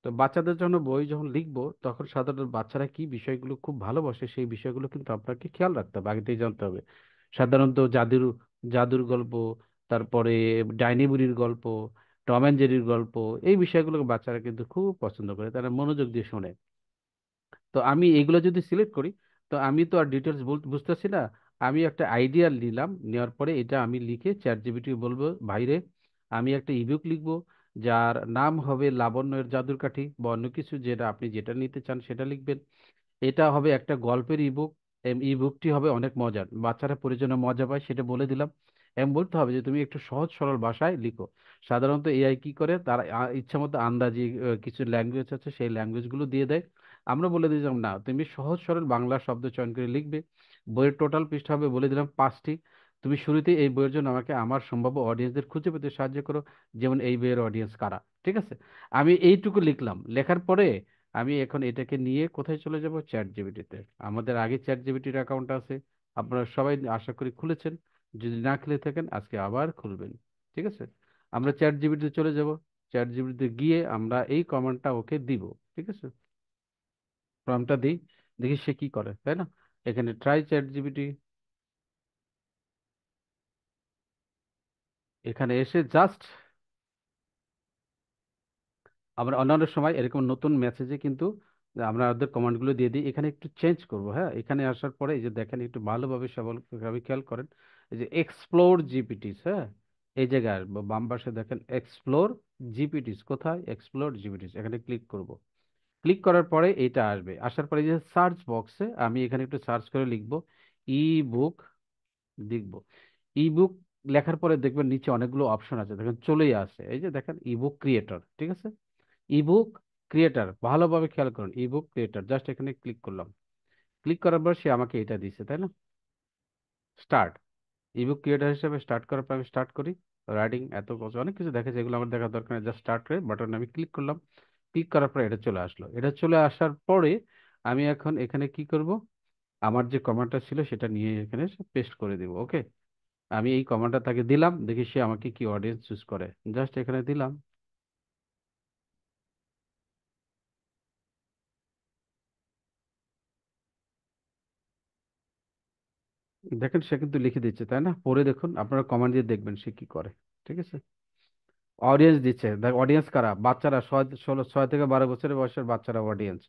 Speaker 1: তো বাচ্চাদের জন্য বই যখন লিখবো, তখন সাধারণত বাচ্চারা কি বিষয়গুলো খুব ভালোবাসে সেই বিষয়গুলো কিন্তু আপনাকে খেয়াল রাখতে হবে, আগে থেকে জানতে হবে। সাধারণত জাদুর গল্প, তারপরে ডাইনি বুড়ির গল্প, টম অ্যান্ড জেরির গল্প, এই বিষয়গুলো বাচ্চারা কিন্তু খুব পছন্দ করে, তারা মনোযোগ দিয়ে শোনে। তো আমি এগুলো যদি সিলেক্ট করি, তো আমি তো আর ডিটেলস বুঝতেছি না। আমি একটা আইডিয়া নিলাম, নেওয়ার পরে এটা আমি লিখে চ্যাট জিপিটি বলবো, ভাইরে আমি একটা ইবুক লিখবো যার নাম হবে লাবণ্যের জাদুর কাঠি, বা অন্য কিছু, যেটা আপনি যেটা নিতে চান সেটা লিখবেন। এটা হবে একটা গল্পের ইবুক, এই বুকটি হবে অনেক মজার, বাচ্চারা পড়ে যেন মজা পায় সেটা বলে দিলাম। এবং বলতে হবে যে তুমি একটু সহজ সরল ভাষায় লিখো। সাধারণত এআই কি করে, তার ইচ্ছা মতো আন্দাজি কিছু ল্যাঙ্গুয়েজ আছে, সেই ল্যাঙ্গুয়েজগুলো দিয়ে দেয়। আমরা বলে দিলাম না, তুমি সহজ সরল বাংলা শব্দ চয়ন করে লিখবে। বইয়ের টোটাল পৃষ্ঠা হবে বলে দিলাম 5টি। তুমি শুরুতে এই বইয়ের জন্য আমাকে আমার সম্ভাব্য অডিয়েন্সদের খুঁজে পেতে সাহায্য করো, যেমন এই বইয়ের অডিয়েন্স কারা, ঠিক আছে? আমি এইটুকু লিখলাম, লেখার পরে আমি এখন এটাকে নিয়ে কোথায় চলে যাব? চ্যাট জিপিটিতে। আমাদের আগে চ্যাট জিপিটির অ্যাকাউন্ট আছে, আপনারা সবাই আশা করি খুলেছেন। যদি না খুলে থাকেন আজকে আবার খুলবেন, ঠিক আছে? আমরা চ্যাট জিপিটিতে চলে যাব, চ্যাট জিপিটিতে গিয়ে আমরা এই কমান্ডটা ওকে দিব, ঠিক আছে? প্রম্পটটা দিই, দেখি সে কি করে, তাই না? এখানে ট্রাই চ্যাট জিপিটি, এখানে এসে জাস্ট আমরা অন্যান্য সময় এরকম নতুন মেসেজে কিন্তু আমরা ওদের কমান্ডগুলো দিয়ে দিই। এখানে একটু চেঞ্জ করব, হ্যাঁ, এখানে আসার পরে এই যে দেখেন একটু ভালোভাবে সবাই খেয়াল করেন, এই যে এক্সপ্লোর জিপিটিস, হ্যাঁ, এই জায়গায় বাম পাশে দেখেন এক্সপ্লোর জিপিটিস, কোথায়? এক্সপ্লোর জিপিটিস, এখানে ক্লিক করব। ক্লিক করার পরে এটা আসবে, আসার পরে এই যে সার্চ বক্সে আমি এখানে একটু সার্চ করে লিখব ই বুক, লিখব ইবুক। লেখার পরে দেখবেন নিচে অনেকগুলো অপশন আছে, দেখেন চলেই আসে, এই যে দেখেন ইবুক ক্রিয়েটর, ঠিক আছে? ইবুক ক্রিয়েটার, ভালোভাবে খেয়াল করুন, ইবুক ক্রিয়েটার, জাস্ট এখানে ক্লিক করলাম। ক্লিক করার পর সে আমাকে এটা দিছে, তাই না? স্টার্ট, ইবুক ক্রিয়েটার হিসেবে স্টার্ট করার পর আমি স্টার্ট করি। রাইটিং এত অনেক কিছু দেখেছে, এগুলো আমার দেখার দরকার নেই, জাস্ট স্টার্ট করে বাটন আমি ক্লিক করলাম। ক্লিক করার পর এটা চলে আসলো। এটা চলে আসার পরে আমি এখন এখানে কি করব, আমার যে কমান্ডটা ছিল সেটা নিয়ে এখানে পেস্ট করে দিব, ওকে? আমি এই কমান্ডটা তাকে দিলাম, দেখি সে আমাকে কি অডিয়েন্স চুজ করে। জাস্ট এখানে দিলাম। দেখেন সে কিন্তু লিখে দিচ্ছে, তাই না? পড়ে দেখুন, আপনারা কমান্ড দিয়ে দেখবেন সে কি করে। ঠিক আছে, অডিয়েন্স দিচ্ছে। দেখ অডিয়েন্স কারা? বাচ্চারা, 6 থেকে 12 বছরের বয়সের বাচ্চারা অডিয়েন্স।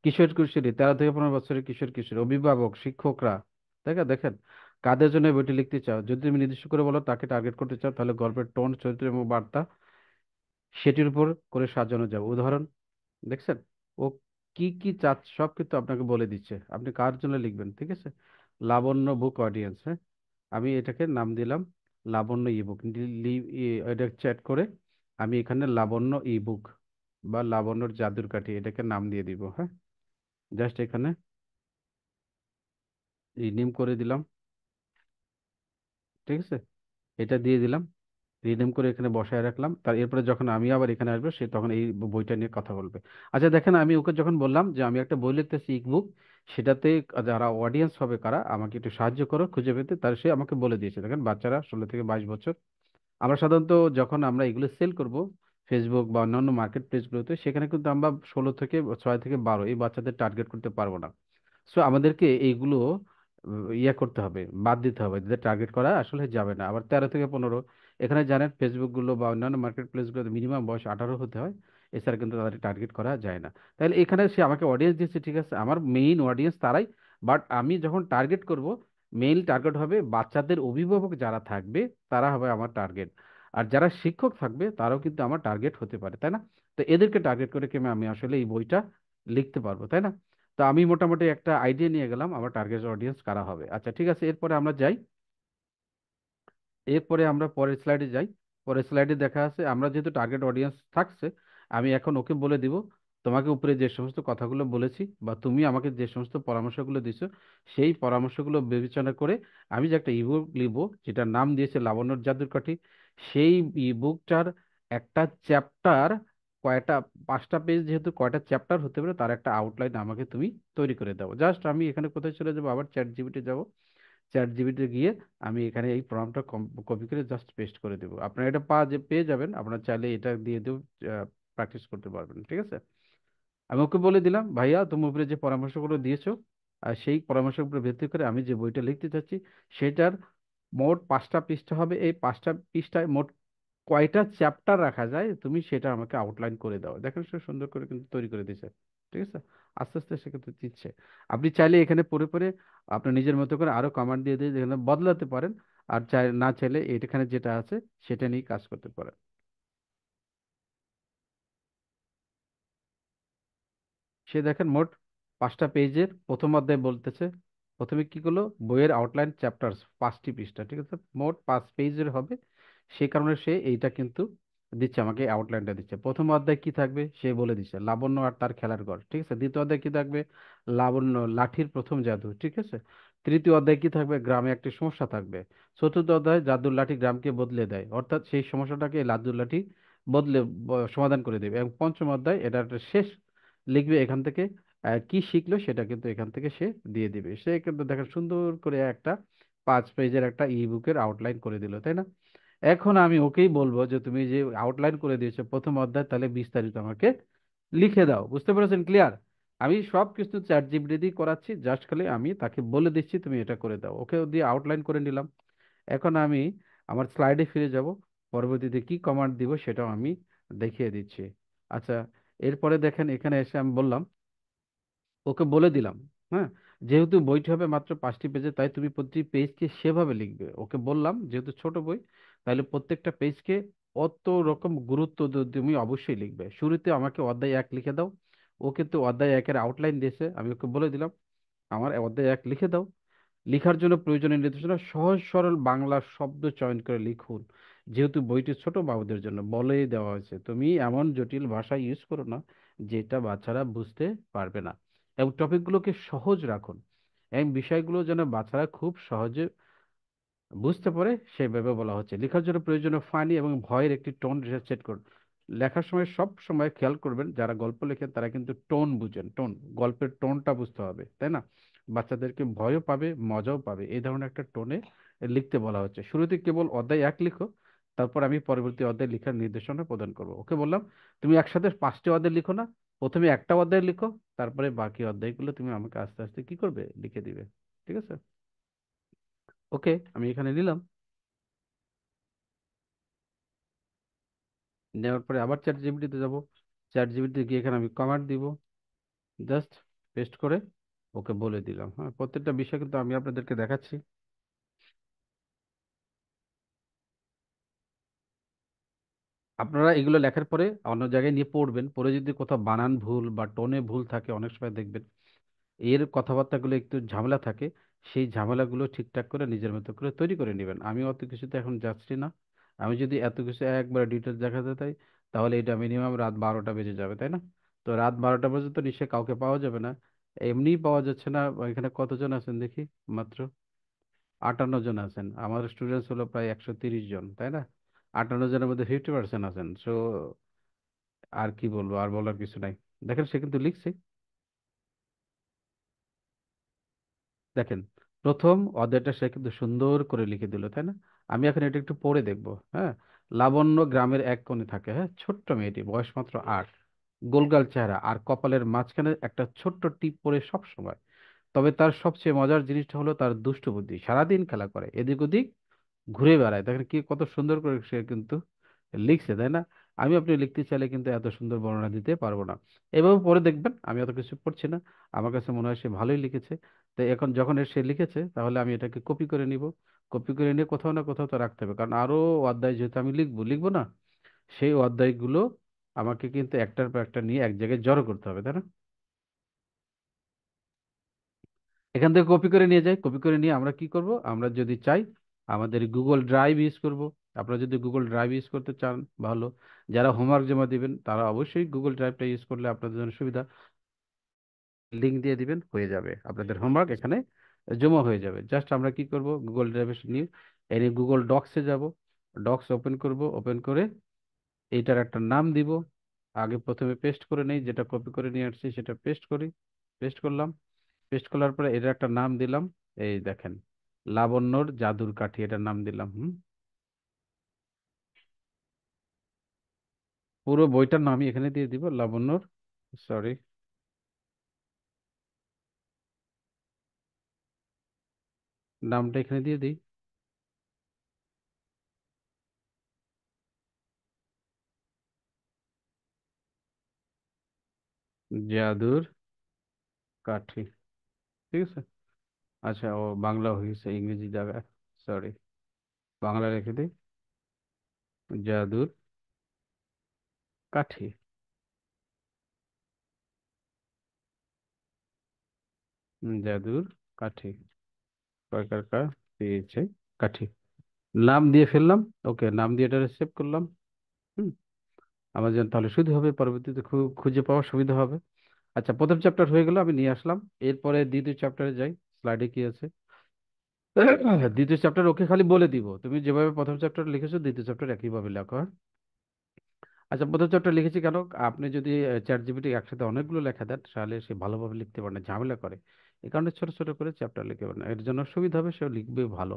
Speaker 1: কিশোর কিশোরী, 13 থেকে 15 বছরের কিশোর কিশোরী, অভিভাবক, শিক্ষকরা। দেখেন দেখেন, কাদের জন্য এই বইটি লিখতে চাও? যদি তুমি নির্দিষ্ট করে বলো তাকে টার্গেট করতে চাও, তাহলে গল্পের টোন, চরিত্র এবং বার্তা সেটির উপর করে সাজানো যাবে। উদাহরণ দেখছেন, ও কি কি চাচ্ছে সব কিন্তু আপনাকে বলে দিচ্ছে আপনি কার জন্য লিখবেন। ঠিক আছে, লাবণ্য বুক অডিয়েন্স, হ্যাঁ, আমি এটাকে নাম দিলাম লাবণ্য ইবুক। এটা চ্যাট করে আমি এখানে লাবণ্য ইবুক বা লাবণ্যর জাদুর কাঠি এটাকে নাম দিয়ে দিব। হ্যাঁ, জাস্ট এখানে রিনিম করে দিলাম। ঠিক আছে, এটা দিয়ে দিলাম, রিনেম করে এখানে বসায় রাখলাম। তার এরপরে যখন আমি আবার এখানে আসবো সে তখন এই বইটা নিয়ে কথা বলবে। আচ্ছা দেখেন, আমি ওকে যখন বললাম যে আমি একটা বই লিখতেছি ইকবুক, সেটাতে যারা অডিয়েন্স হবে কারা আমাকে একটু সাহায্য করো খুঁজে পেতে, তার সে আমাকে বলে দিয়েছে। দেখেন, বাচ্চারা 16 থেকে 22 বছর। আমরা সাধারণত যখন আমরা এগুলো সেল করব ফেসবুক বা অন্যান্য মার্কেট প্লেসগুলোতে, সেখানে কিন্তু আমরা 16 থেকে 6 থেকে 12 এই বাচ্চাদের টার্গেট করতে পারবো না। সো আমাদেরকে এইগুলো ইয়ে করতে হবে, বাদ দিতে হবে, যে টার্গেট করা আসলে যাবে না। আবার 13 থেকে 15, এখানে জানেন ফেসবুক গুলো বা অন্যান্য মার্কেট প্লেস গুলোতে মিনিমাম বয়স 18 হতে হয়, এছাড়া কিন্তু তাদের টার্গেট করা যায় না। তাহলে এখানে সে আমাকে অডিয়েন্স দিচ্ছে, ঠিক আছে, আমার মেইন অডিয়েন্স তারাই। বাট আমি যখন টার্গেট করব, মেইন টার্গেট হবে বাচ্চাদের অভিভাবক যারা থাকবে, তারা হবে আমার টার্গেট। আর যারা শিক্ষক থাকবে তারাও কিন্তু আমার টার্গেট হতে পারে, তাই না? তো এদেরকে টার্গেট করে কি আমি আসলে এই বইটা লিখতে পারবো, তাই না? তো আমি মোটামুটি একটা আইডিয়া নিয়ে গেলাম আমার টার্গেট অডিয়েন্স কারা হবে। আচ্ছা ঠিক আছে, এরপরে আমরা যাই। এরপরে আমরা পরের স্লাইডে যাই। পরের স্লাইডে দেখা আছে আমরা যেহেতু টার্গেট অডিয়েন্স থাকছে, আমি এখন ওকে বলে দিব তোমাকে উপরে যে সমস্ত কথাগুলো বলেছি বা তুমি আমাকে যে সমস্ত পরামর্শগুলো দিছো, সেই পরামর্শগুলো বিবেচনা করে আমি যে একটা ইবুক লিখবো যেটার নাম দিয়েছে লাবণ্যর জাদুর কাঠি, সেই ইবুকটার একটা চ্যাপ্টার, কয়টা, 5টা পেজ যেহেতু, কয়টা চ্যাপ্টার হতে পারে তার একটা আউটলাইন আমাকে তুমি তৈরি করে দাও। জাস্ট আমি এখানে কোথায় চলে যাবো, আবার চ্যাট জিপিটি যাবো। চ্যাট জিপিটি গিয়ে আমি এখানে এই প্রম্পটটা কপি করে জাস্ট পেস্ট করে দেবো। আপনারা এটা পেয়ে যাবেন, আপনারা চাইলে এটা দিয়ে দিয়েও প্র্যাকটিস করতে পারবেন। ঠিক আছে, আমি ওকে বলে দিলাম ভাইয়া তুমি উপরে যে পরামর্শগুলো দিয়েছো, আর সেই পরামর্শের উপর ভিত্তি করে আমি যে বইটা লিখতে চাচ্ছি সেটার মোট 5টা পৃষ্ঠা হবে। এই 5টা পৃষ্ঠায় মোট কয়টা চ্যাপ্টার রাখা যায় তুমি সেটা আমাকে আউটলাইন করে দাও। দেখেন সে সুন্দর করে কিন্তু তৈরি করে দিয়েছে। ঠিক আছে, আস্তে আস্তে সে কিন্তু দিচ্ছে। আপনি চাইলে এখানে পড়ে পড়ে আপনার নিজের মতো করে আরো কমান্ড দিয়ে দিয়ে যেখানে বদলাতে পারেন। আর না চাইলে এখানে যেটা আছে সেটা নিয়ে কাজ করতে পারেন। সে দেখেন মোট 5টা পেজের প্রথম অধ্যায় বলতেছে, প্রথমে কি করলো, বইয়ের আউটলাইন চ্যাপ্টার্স 5টি পৃষ্ঠা, ঠিক আছে, মোট 5 পেজের হবে। সেই কারণে সে এইটা কিন্তু দিচ্ছে, আমাকে আউটলাইনটা দিচ্ছে। প্রথম অধ্যায় কি থাকবে সে বলে দিচ্ছে, লাবণ্য আর তার খেলার ঘর। ঠিক আছে, দ্বিতীয় অধ্যায় কি থাকবে, লাবণ্য লাঠির প্রথম জাদু। ঠিক আছে, তৃতীয় অধ্যায় কি থাকবে, গ্রামে একটি সমস্যা থাকবে। চতুর্থ অধ্যায় জাদুর লাঠি গ্রামকে বদলে দেয়, অর্থাৎ সেই সমস্যাটাকে এই জাদুর লাঠি বদলে সমাধান করে দেবে। এবং পঞ্চম অধ্যায় এটা একটা শেষ লিখবে এখান থেকে, কি শিখলো সেটা কিন্তু এখান থেকে সে দিয়ে দিবে। সে কিন্তু দেখেন সুন্দর করে একটা 5 পেজের একটা বুকের আউটলাইন করে দিল, তাই না? এখন আমি ওকেই বলবো যে তুমি যে আউটলাইন করে দিয়েছো প্রথম অধ্যায়, তাহলে বিস্তারিত আমাকে লিখে দাও। বুঝতে পেরেছেন? ক্লিয়ার? আমি সব কিছু চ্যাট জিপিটি দিয়ে করাচ্ছি, জাস্ট খালি আমি তাকে বলে দিচ্ছি তুমি এটা করে দাও। ওকে দিয়ে আউটলাইন করে নিলাম। এখন আমি আমার স্লাইডে ফিরে যাব, পরবর্তীতে কি কমান্ড দিব সেটাও আমি দেখিয়ে দিচ্ছি। আচ্ছা, এরপরে দেখেন এখানে এসে আমি বললাম, ওকে বলে দিলাম, হ্যাঁ, যেহেতু বইটি হবে মাত্র 5টি পেজে, তাই তুমি প্রতি পেজকে সেভাবে লিখবে। ওকে বললাম যেহেতু ছোট বই, তাহলে প্রত্যেকটা পেজকে অত রকম গুরুত্ব দিয়ে তুমি অবশ্যই লিখবে। শুরুতে আমাকে অধ্যায় 1 লিখে দাও। ও কিন্তু অধ্যায় 1-এর আউটলাইন দিয়েছে, আমি ওকে বলে দিলাম আমার অধ্যায় 1 লিখে দাও। লেখার জন্য প্রয়োজনীয় নির্দেশনা, সহজ সরল বাংলা শব্দ চয়ন করে লিখুন। যেহেতু বইটি ছোট বাবুদের জন্য বলেই দেওয়া হয়েছে, তুমি এমন জটিল ভাষা ইউজ করো না যেটা বাচ্চারা বুঝতে পারবে না। এবং টপিকগুলোকে সহজ রাখুন, এবং বিষয়গুলো যেন বাচ্চারা খুব সহজে বুঝতে পারে সেভাবে বলা হচ্ছে। লেখার জন্য প্রয়োজনীয় ফানি এবং ভয়ের একটি টোন সেট করুন। লেখার সময় সব সময় খেয়াল করবেন যারা গল্প লেখেন তারা কিন্তু টোন বুঝেন, টোন, গল্পের টোনটা বুঝতে হবে, তাই না? বাচ্চাদেরকে ভয়ও পাবে মজাও পাবে এই ধরনের একটা টোনে লিখতে বলা হচ্ছে। শুরুতে কেবল অধ্যায় 1 লিখো, তারপর আমি পরবর্তী অধ্যায় লেখার নির্দেশনা প্রদান করবো। ওকে বললাম তুমি একসাথে 5টি অধ্যায় লিখো না, প্রথমে একটা অধ্যায় লিখো, তারপরে বাকি অধ্যায়গুলো তুমি আমাকে আস্তে আস্তে কি করবে লিখে দিবে। ঠিক আছে, ওকে, আমি এখানে নিলাম। নেওয়ার পরে আবার চ্যাট জিপিটিতে যাব। চ্যাট জিপিটিতে গিয়ে এখানে আমি কমান্ড দিব, জাস্ট পেস্ট করে ওকে বলে দিলাম। হ্যাঁ, প্রত্যেকটা বিষয় কিন্তু আমি আপনাদেরকে দেখাচ্ছি। আপনারা এগুলো লেখার পরে অন্য জায়গায় নিয়ে পড়বেন, পড়ে যদি কোথাও বানান ভুল বা টোনে ভুল থাকে, অনেক সময় দেখবেন এর কথাবার্তাগুলো একটু ঝামেলা থাকে, সেই ঝামেলাগুলো ঠিকঠাক করে নিজের মতো করে তৈরি করে নেবেন। আমি অত কিছুতে এখন যাচ্ছি না। আমি যদি এত কিছু একবার ডিটেলস দেখাতে চাই, তাহলে এটা মিনিমাম রাত 12টা বেজে যাবে, তাই না? তো রাত 12টা পর্যন্ত নিশ্চয়ই কাউকে পাওয়া যাবে না। এমনিই পাওয়া যাচ্ছে না। এখানে কতজন আছেন দেখি? মাত্র 58 জন আছেন। আমার স্টুডেন্টস হলো প্রায় 130 জন, তাই না? 58 জনের মধ্যে 50% আছেন। সো আর কি বলবো, আর বলার কিছু নাই। দেখেন সে কিন্তু লিখছে। দেখেন, প্রথম অধ্যায়টা সে কিন্তু সুন্দর করে লিখে দিল, তাই না? আমি এখন এটা একটু পড়ে দেখবো। হ্যাঁ, লাবণ্য গ্রামের এক কোণে থাকে। হ্যাঁ, ছোট্ট মেয়েটি, বয়স মাত্র 8, গোলগাল চেহারা আর কপালের মাঝখানে একটা ছোট্ট টিপ পড়ে সব সময়। তবে তার সবচেয়ে মজার জিনিসটা হলো তার দুষ্টু বুদ্ধি। সারাদিন খেলা করে, এদিক ওদিক ঘুরে বেড়ায়। দেখেন কি কত সুন্দর করে সে কিন্তু লিখছে, তাই না? আমি আপনি লিখতে চাইলে কিন্তু এত সুন্দর বর্ণনা দিতে পারবো না। এভাবে পড়ে দেখবেন, আমি অত কিছু পড়ছি না। আমার কাছে মনে হয় সে ভালোই লিখেছে। তো এখন যখন সে লিখেছে, তাহলে আমি এটাকে কপি করে নিব। কপি করে নিয়ে কোথাও না কোথাও তো রাখতে হবে, কারণ আরো অধ্যায় যেহেতু আমি লিখবো লিখবো না, সেই অধ্যায়গুলো আমাকে কিন্তু একটার পর একটা নিয়ে এক জায়গায় জড়ো করতে হবে, তাই না? এখান থেকে কপি করে নিয়ে যাই। কপি করে নিয়ে আমরা কি করব, আমরা যদি চাই আমাদের গুগল ড্রাইভ ইউজ করব। আপনারা যদি গুগল ড্রাইভ ইউজ করতে চান, ভালো। যারা হোমওয়ার্ক জমা দিবেন তারা অবশ্যই গুগল ড্রাইভটা ইউজ করলে আপনাদের জন্য সুবিধা। লিঙ্ক দিয়ে দিবেন, হয়ে যাবে আপনাদের হোমওয়ার্ক এখানে জমা হয়ে যাবে। জাস্ট আমরা কি করব, গুগল ড্রাইভে নিয়ে এনে গুগল ডক্সে যাব। ডক্স ওপেন করব, ওপেন করে এইটার একটা নাম দিব। আগে প্রথমে পেস্ট করে নেই, যেটা কপি করে নিয়ে আসছি সেটা পেস্ট করি। পেস্ট করলাম। পেস্ট করার পরে এটার একটা নাম দিলাম। এই দেখেন, লাবণ্যর জাদুর কাঠি, এটার নাম দিলাম। পুরো বইটার নামই এখানে দিয়ে দিব, লাবণ্যর, সরি, নামটা এখানে দিয়ে দিই। জাদুর কাঠি, ঠিক আছে। আচ্ছা, ও বাংলা হয়ে গেছে, ইংরেজি জায়গায়, সরি, বাংলা রেখে দিই। জাদুর কাঠি। জাদুর কাঠি, কয়কার কা দিয়েছে, কাঠি। নাম দিয়ে ফেললাম। ওকে, নাম দিয়ে এটা সেভ করলাম। হুম, আমার জন্য তাহলে সুবিধা হবে, পরবর্তীতে খুঁজে পাওয়ার সুবিধা হবে। আচ্ছা, প্রথম চ্যাপ্টার হয়ে গেল, আমি নিয়ে আসলাম। এরপরে দ্বিতীয় চ্যাপ্টারে যাই। স্লাইডে কি আছে? দ্বিতীয় চ্যাপ্টার ওকে খালি বলে দিব, তুমি যেভাবে প্রথম চ্যাপ্টার লিখেছো দ্বিতীয় চ্যাপ্টার একইভাবে লেখো, হ্যাঁ? আচ্ছা, প্রথম চ্যাপ্টার লিখেছি কেন? আপনি যদি চ্যাট জিপিটি একসাথে অনেকগুলো লেখা দেন, তাহলে সে ভালোভাবে লিখতে পারে না, ঝামেলা করে। এই কারণে ছোট ছোট করে চ্যাপ্টার লিখে পারে না, এর জন্য সুবিধা হবে, সে লিখবে ভালো।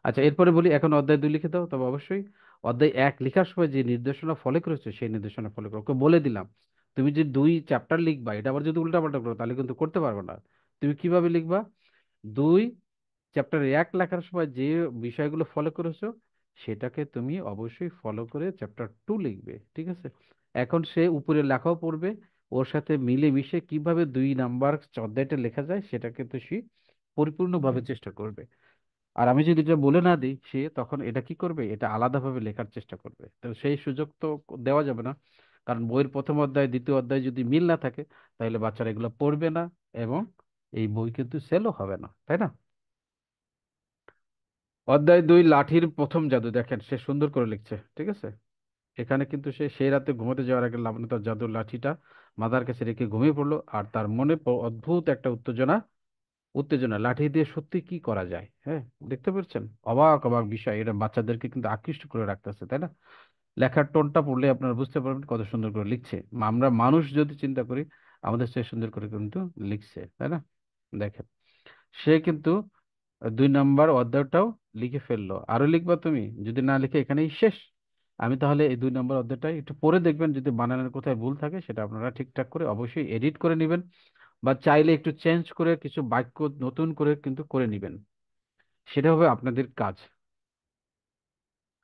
Speaker 1: আচ্ছা, এরপরে বলি, এখন অধ্যায় 2 লিখে দাও। তবে অবশ্যই অধ্যায় 1 লেখার সময় যে নির্দেশনা ফলো করেছো সেই নির্দেশনা ফলো করো। ওকে বলে দিলাম, তুমি যে 2 চ্যাপ্টার লিখবা, এটা আবার যদি উল্টাপাল্টা করো তাহলে কিন্তু করতে পারবে না। তুমি কিভাবে লিখবা? 2 চ্যাপ্টার 1 লেখার সময় যে বিষয়গুলো ফলো করেছো, সেটাকে তুমি অবশ্যই ফলো করে চ্যাপ্টার 2 লিখবে, ঠিক আছে? এখন সে উপরে লেখাও পড়বে, ওর সাথে মিলে মিশে কিভাবে 2 নাম্বার অধ্যায়টা লেখা যায় সেটা কিন্তু সে পরিপূর্ণভাবে চেষ্টা করবে। আর আমি যদি এটা বলে না দিই, সে তখন এটা কি করবে, এটা আলাদাভাবে লেখার চেষ্টা করবে। তো সেই সুযোগ তো দেওয়া যাবে না, কারণ বইয়ের প্রথম অধ্যায় দ্বিতীয় অধ্যায় যদি মিল না থাকে, তাহলে বাচ্চারা এগুলো পড়বে না, এবং এই বই কিন্তু সেলও হবে না, তাই না? অধ্যায় 2, লাঠির প্রথম জাদু। দেখেন সে সুন্দর করে লিখছে, ঠিক আছে। এখানে কিন্তু সে সেই রাতে ঘুমোতে যাওয়ার আগে লাবণ্য তার জাদুর লাঠিটা মাথার কাছে রেখে ঘুমিয়ে পড়লো, আর তার মনে অদ্ভুত একটা উত্তেজনা। উত্তেজনা, লাঠি দিয়ে সত্যি কি করা যায়, হ্যাঁ? দেখতে পাচ্ছেন, অবাক অবাক বিষয়, এটা বাচ্চাদেরকে কিন্তু আকৃষ্ট করে রাখতেছে, তাই না? লেখার টোনটা পড়লে আপনারা বুঝতে পারবেন কত সুন্দর করে লিখছে। আমরা মানুষ যদি চিন্তা করি, আমাদের সে সুন্দর করে কিন্তু লিখছে, তাই না? দেখেন, সে কিন্তু 2 নাম্বার অধ্যায়টাও লিখে ফেললো। আরো লিখবা তুমি? যদি না লিখে এখানেই শেষ? আমি তাহলে এই 2 নম্বর অধ্যায়টাই একটু পড়ে দেখবেন, যদি বানানের কোথায় ভুল থাকে সেটা আপনারা ঠিকঠাক করে অবশ্যই এডিট করে নেবেন, বা চাইলে একটু চেঞ্জ করে কিছু বাক্য নতুন করে কিন্তু করে নেবেন। সেটা হবে আপনাদের কাজ।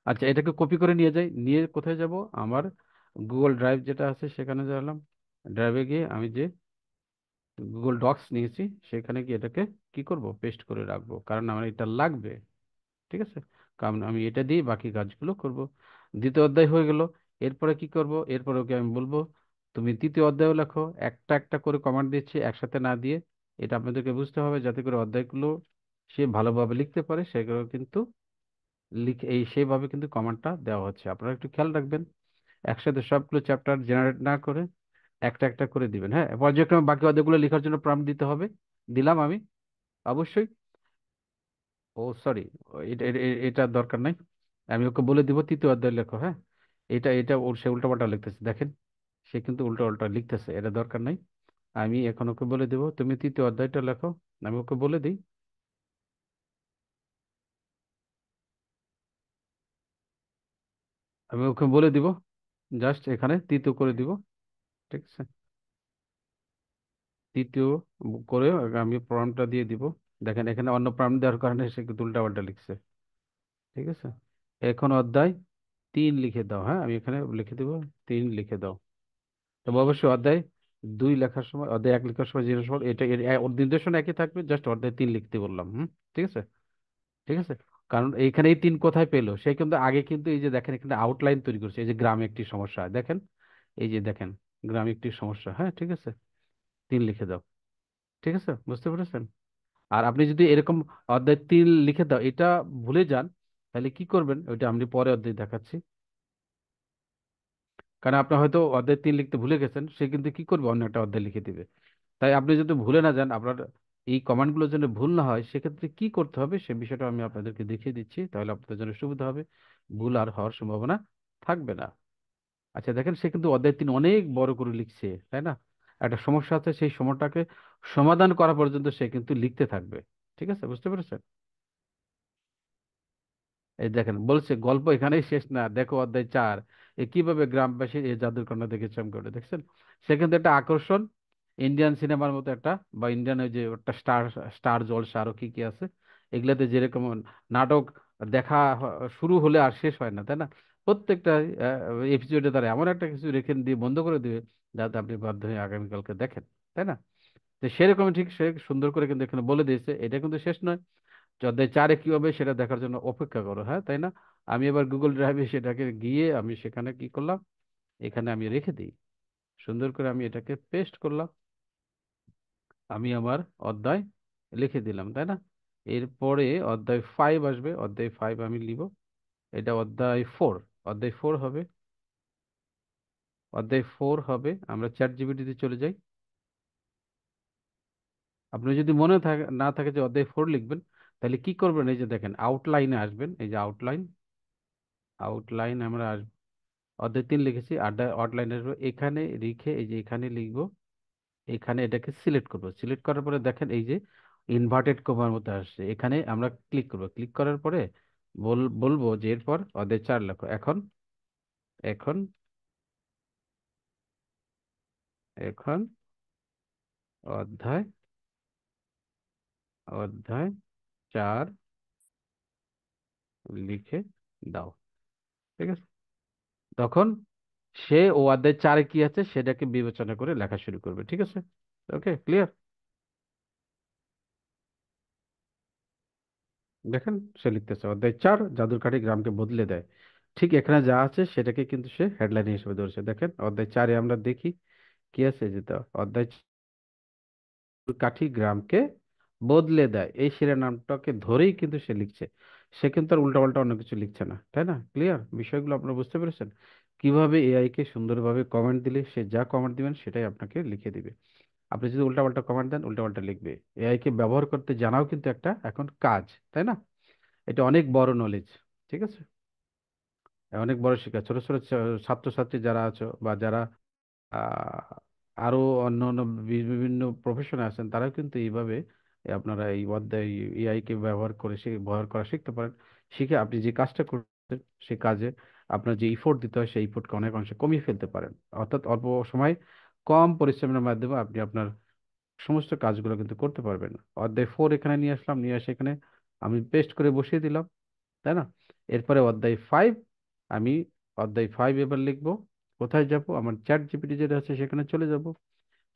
Speaker 1: আচ্ছা, এটাকে কপি করে নিয়ে যাই, নিয়ে কোথায় যাব? আমার গুগল ড্রাইভ যেটা আছে সেখানে গেলাম। ড্রাইভে গিয়ে আমি যে গুগল ডক্স নিয়েছি সেখানে গিয়ে এটাকে কি করব, পেস্ট করে রাখবো, কারণ আমার এটা লাগবে। ঠিক আছে, কারণ আমি এটা দিয়ে বাকি কাজগুলো করব। দ্বিতীয় অধ্যায় হয়ে গেল। এরপরে কি করব? এরপরে ওকে আমি বলবো তুমি তৃতীয় অধ্যায়ও লেখো। একটা একটা করে কমান্ড দিচ্ছি, একসাথে না দিয়ে। এটা আপনাদেরকে বুঝতে হবে যাতে করে অধ্যায়গুলো সে ভালোভাবে লিখতে পারে, সেগুলো কিন্তু লিখে এই সেইভাবে কিন্তু কমান্ডটা দেওয়া হচ্ছে। আপনারা একটু খেয়াল রাখবেন, একসাথে সবগুলো চ্যাপ্টার জেনারেট না করে একটা একটা করে দিবেন। হ্যাঁ, পর্যায়ক্রমে বাকি অধ্যায়গুলো লেখার জন্য প্রম্পট দিতে হবে। দিলাম আমি, অবশ্যই। ও সরি, এটা দরকার নাই। আমি ওকে বলে দিব তৃতীয় অধ্যায় লেখো। হ্যাঁ, এটা এটা ওর সে উল্টাপাল্টা লিখতেছে, দেখেন। সে কিন্তু উল্টা উল্টা লিখতেছে, এটা দরকার নাই। আমি এখন ওকে বলে দেব তুমি তৃতীয় অধ্যায়টা লেখো। আমি ওকে বলে দিই, আমি ওকে বলে দিব জাস্ট এখানে তৃতীয় করে দিব। ঠিক আছে, তৃতীয় করে আমি প্রম্পটটা দিয়ে দিব। দেখেন এখানে অন্য প্রম্পট দেওয়ার কারণে সে কিন্তু উল্টাপাল্টা লিখছে। ঠিক আছে, এখন অধ্যায় 3 লিখে দাও। হ্যাঁ, আমি এখানে লিখে দেবো 3 লিখে দাও। তবে অবশ্যই অধ্যায় 2 লেখার সময়, অধ্যায় 1 লেখার সময় যে সময় এটা ওর নির্দেশনা একই থাকবে, জাস্ট অধ্যায় 3 লিখতে বললাম। হুম, ঠিক আছে। ঠিক আছে, কারণ এইখানে এই 3 কোথায় পেলো? সে কিন্তু আগে কিন্তু এই যে দেখেন এখানে আউটলাইন তৈরি করছে, এই যে গ্রামে একটি সমস্যা দেখেন, এই যে দেখেন গ্রামে একটি সমস্যা। হ্যাঁ, ঠিক আছে, 3 লিখে দাও। ঠিক আছে, বুঝতে পেরেছেন? আর আপনি যদি এরকম অধ্যায় 3 লিখে দাও এটা ভুলে যান, তাহলে কি করবেন ওইটা আমি পরে অধ্যায় দেখাচ্ছি। কারণ আপনি হয়তো অধ্যায় 3 লিখতে ভুলে গেছেন, সে কিন্তু কি করবে, অন্য একটা অধ্যায় লিখে দিবে। তাই আপনি যদি ভুলে না যান, আপনার এই কমান্ডগুলো যেন ভুল না হয়, সেক্ষেত্রে কি করতে হবে সে বিষয়টা আমি আপনাদেরকে দেখিয়ে দিচ্ছি, তাহলে আপনাদের জন্য সুবিধা হবে, ভুল আর হওয়ার সম্ভাবনা থাকবে না। আচ্ছা দেখেন, সে কিন্তু অধ্যায় 3 অনেক বড় করে লিখছে, তাই না? একটা সমস্যা আছে, সেই সমস্যাটাকে সমাধান করা পর্যন্ত সে কিন্তু লিখতে থাকবে। ঠিক আছে, বুঝতে পেরেছেন? এই দেখেন বলছে গল্প এখানেই শেষ না, দেখো অধ্যায় 4, কিভাবে গ্রামবাসী এই জাদুর কন্যা দেখে চমকে ওঠে। দেখছেন, সে কিন্তু একটা আকর্ষণ, ইন্ডিয়ান সিনেমার মতো একটা, বা ইন্ডিয়ান ওই যে একটা স্টার, স্টার জলসা আরো কি কি আছে, এগুলাতে যেরকম নাটক দেখা শুরু হলে আর শেষ হয় না, তাই না? প্রত্যেকটা এপিসোডে তারা এমন একটা কিছু রেখে দিয়ে বন্ধ করে দিবে যাতে আপনি বাধ্য হয়ে আগামীকালকে দেখেন, তাই না? তো সেরকম ঠিক সে সুন্দর করে কিন্তু এখানে বলে দিয়েছে, এটা কিন্তু শেষ নয়। অধ্যায় 4 কি হবে সেটা দেখার জন্য অপেক্ষা করো। হ্যাঁ, তাই না? আমি এবার গুগল ড্রাইভে সেটাকে গিয়ে আমি সেখানে কি করলাম, এখানে আমি রেখে দিই, সুন্দর করে আমি এটাকে পেস্ট করলাম। আমি আমার অধ্যায় লিখে দিলাম, তাই না? এরপরে অধ্যায় 5 আসবে, অধ্যায় 5 আমি লিখব। এটা অধ্যায় 4। অধ্যায় 4 হবে, অধ্যায় 4 হবে, আমরা চ্যাট জিপিটিতে চলে যাই। আপনি যদি মনে থাকে না থাকে যে অধ্যায় 4 লিখবেন, তাহলে কি করবেন? এই যে দেখেন আউটলাইনে আসবেন, এই যে আউটলাইন, আউটলাইন আমরা অধ্যায় 3 লিখেছি, আউটলাইন আসবো, এখানে লিখে এই যে এখানে লিখবো, এখানে এটাকে সিলেক্ট করব। সিলেক্ট করার পরে দেখেন এই যে ইনভার্টেড কমার মতো আসছে, এখানে আমরা ক্লিক করব। ক্লিক করার পরে বলবো যে এরপর অধ্যায় 4 লেখো। এখন এখন এখন অধ্যায় অধ্যায় 4 লিখে দাও। ঠিক আছে, তখন সে ও অধ্যায় 4-এ কি আছে সেটাকে বিবেচনা করে লেখা শুরু করবে। ঠিক আছে, ওকে, ক্লিয়ার? দেখেন সে লিখতেছে অধ্যায় 4 জাদুর কাঠি গ্রামকে বদলে দেয়। ঠিক এখানে যা আছে সেটাকে কিন্তু সে হেডলাইন হিসেবে ধরছে। দেখেন অধ্যায় 4-এ আমরা দেখি কি আছে, যেটা অধ্যায় কাঠি গ্রামকে বদলে দেয়, এই শিরোনামটাকে ধরেই কিন্তু সে লিখছে। সে কিন্তু আর উল্টাপাল্টা অন্য কিছু লিখছে না, তাই না? ক্লিয়ার বিষয়গুলো আপনারা বুঝতে পেরেছেন? কিভাবে এআই কে সুন্দরভাবে কমেন্ট দিলে সে যা কমেন্ট দিবেন সেটাই আপনাকে লিখে দিবে। আপনি যদি উল্টাপাল্টা কমেন্ট দেন উল্টাপাল্টা লিখবে। এআই কে ব্যবহার করতে জানাও কিন্তু একটা এখন কাজ, তাই না? এটা অনেক বড় নলেজ। ঠিক আছে, অনেক বড় শিক্ষা। ছোট ছোট ছাত্রছাত্রী যারা আছো বা যারা আহ, আরো অন্য অন্য বিভিন্ন প্রফেশনে আছেন, তারাও কিন্তু এইভাবে আপনারা এই অধ্যায় এআই কে ব্যবহার করে ব্যবহার করা শিখতে পারেন। শিখে আপনি যে কাজটা করছেন সেই কাজে আপনার যে ইফোর্ট দিতে হয় সেই ইফোর্টকে অনেক অংশে কমিয়ে ফেলতে পারেন। অর্থাৎ অল্প সময় কম পরিশ্রমের মাধ্যমে আপনি আপনার সমস্ত কাজগুলো কিন্তু করতে পারবেন। অধ্যায় 4 এখানে নিয়ে আসলাম, নিয়ে আসে এখানে আমি পেস্ট করে বসিয়ে দিলাম, তাই না? এরপরে অধ্যায় 5, আমি অধ্যায় 5 এবার লিখবো। কোথায় যাব? আমার চ্যাট জিপিটি যেটা আছে সেখানে চলে যাব।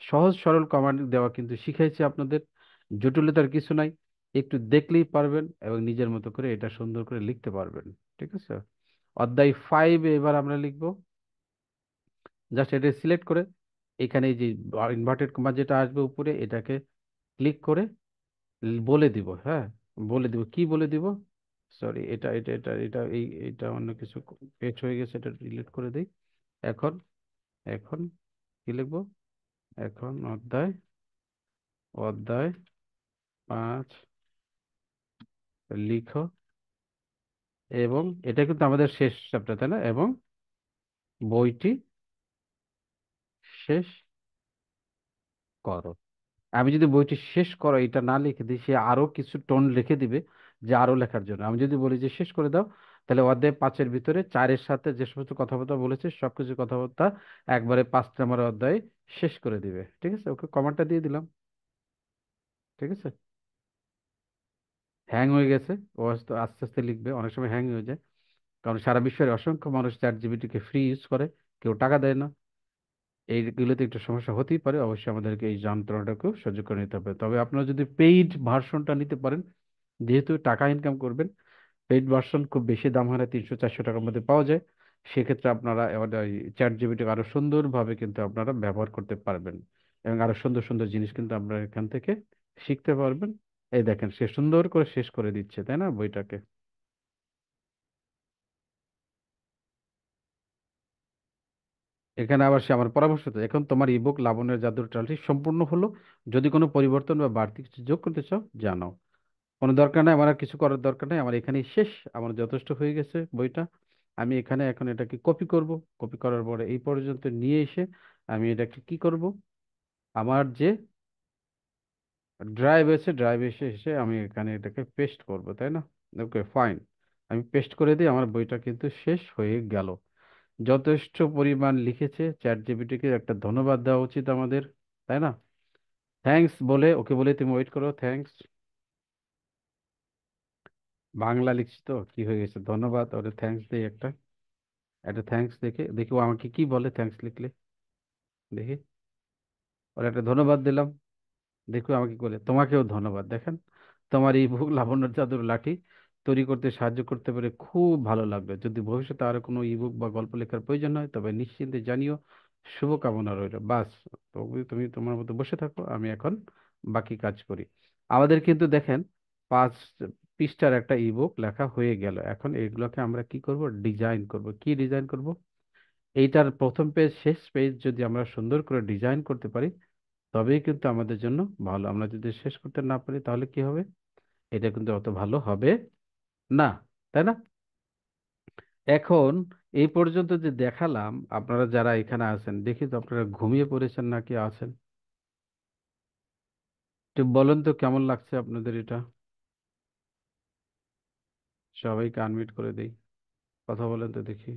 Speaker 1: সহজ সরল কমান্ড দেওয়া কিন্তু শিখাইছি আপনাদের, জটিলতার কিছু নাই। একটু দেখলেই পারবেন এবং নিজের মতো করে এটা সুন্দর করে লিখতে পারবেন। ঠিক আছে? অধ্যায় 5 এবার আমরা লিখবো। জাস্ট এটা সিলেক্ট করে এখানে এই যে ইনভার্টেড কমা যেটা আসবে উপরে, এটাকে ক্লিক করে বলে দিব। হ্যাঁ, বলে দিব, কি বলে দিব? সরি, এটা অন্য কিছু পেজ হয়ে গেছে, এটা ডিলিট করে দিই। এখন এখন কি লিখবো? এখন অধ্যায় 5 লিখো, এবং এটা কিন্তু আমাদের শেষ চ্যাপ্টার, তাই না? এবং বইটি শেষ করো। আমি যদি বইটি শেষ করো এটা না লিখে দিই, সে আরো কিছু টোন লিখে দিবে যে আরো লেখার জন্য। আমি যদি বলি যে শেষ করে দাও, তাহলে অধ্যায় 5-এর ভিতরে 4-এর সাথে যে সমস্ত কথাবার্তা বলেছে সবকিছু কথাবার্তা একবারে 5 নম্বর অধ্যায়ে শেষ করে দিবে। ঠিক আছে? ওকে কমান্ডটা দিয়ে দিলাম। ঠিক আছে? হ্যাং হয়ে গেছে, ও আস্তে আস্তে আস্তে লিখবে, অনেক সময় হ্যাং হয়ে যায়, কারণ সারা বিশ্বের অসংখ্য মানুষ চ্যাট জিপিটিকে ফ্রি ইউজ করে, কেউ টাকা দেয় না। এইগুলোতে একটু সমস্যা হতেই পারে, অবশ্যই আমাদেরকে এই যন্ত্রণাটাকেও সহ্য করে নিতে হবে। তবে আপনারা যদি পেইড ভার্সনটা নিতে পারেন, যেহেতু টাকা ইনকাম করবেন, পেইড ভার্সন খুব বেশি দাম হয় না, 300-400 টাকার মধ্যে পাওয়া যায়। সেক্ষেত্রে আপনারা চ্যাট জিপিটি আরো সুন্দরভাবে কিন্তু আপনারা ব্যবহার করতে পারবেন, এবং আরো সুন্দর সুন্দর জিনিস কিন্তু আপনারা এখান থেকে শিখতে পারবেন। এই দেখেন, সে সুন্দর করে শেষ করে দিচ্ছে, তাই না, বইটাকে? এখানে আবার সে আমার পরামর্শ দেয়, এখন তোমার ইবুক লাবণের জাদুর ট্রায়ালটি সম্পূর্ণ হলো। যদি কোনো পরিবর্তন বা বাড়তি কিছু যোগ করতে চাও জানাও। কোনো দরকার নাই, আমার আর কিছু করার দরকার নাই, আমার এখানেই শেষ। আমার যথেষ্ট হয়ে গেছে বইটা। আমি এখানে এখন এটাকে কপি করব। কপি করার পরে এই পর্যন্ত নিয়ে এসে আমি এটাকে কি করব? আমার যে ড্রাইভ আছে, ড্রাইভ এসে এসে আমি এখানে এটাকে পেস্ট করব, তাই না? ওকে, ফাইন। আমি পেস্ট করে দিই, আমার বইটা কিন্তু শেষ হয়ে গেল। যথেষ্ট পরিমাণ লিখেছে, চ্যাট জিপিটিকে একটা ধন্যবাদ দেওয়া উচিত আমাদের, তাই না? থ্যাঙ্কস বলে ওকে বলে তুমি ওয়েট করো, থ্যাঙ্কস। বাংলা লিখছি তো কি হয়ে গেছে, ধন্যবাদ, ওরে থ্যাঙ্কস দিই একটা। একটা থ্যাঙ্কস দেখে দেখি ও আমাকে কি বলে থ্যাঙ্কস লিখলে, দেখি। ওর একটা ধন্যবাদ দিলাম, দেখো আমাকে কি বলে। তোমাকেও ধন্যবাদ। দেখেন, তোমার এই বুক লাবণ্যর জাদুর লাঠি তৈরি করতে সাহায্য করতে পেরে খুব ভালো লাগলো। যদি ভবিষ্যতে আরো কোনো ইবুক বা গল্প লেখার প্রয়োজন হয় তবে নিশ্চিন্তে জানিও। শুভকামনা রইল। বাস, তুমি তুমি তোমার মতো বসে থাকো, আমি এখন বাকি কাজ করি। আমাদের কিন্তু দেখেন 5 পৃষ্ঠার একটা ইবুক লেখা হয়ে গেল। এখন এগুলোকে আমরা কি করব? ডিজাইন করব। কি ডিজাইন করব? এইটার প্রথম পেজ শেষ পেজ যদি আমরা সুন্দর করে ডিজাইন করতে পারি তবেই কিন্তু আমাদের জন্য ভালো। আমরা যদি শেষ করতে না পারি তাহলে কি হবে? এটা কিন্তু অত ভালো হবে না, তাই না? এখন এই পর্যন্ত যে দেখালাম, আপনারা যারা এখানে আছেন দেখি তো আপনারা ঘুমিয়ে পড়েছেন নাকি আছেন? একটু বলেন তো কেমন লাগছে আপনাদের এটা। সবাইকে আনমিউট করে দেই, কথা বলেন তো দেখি,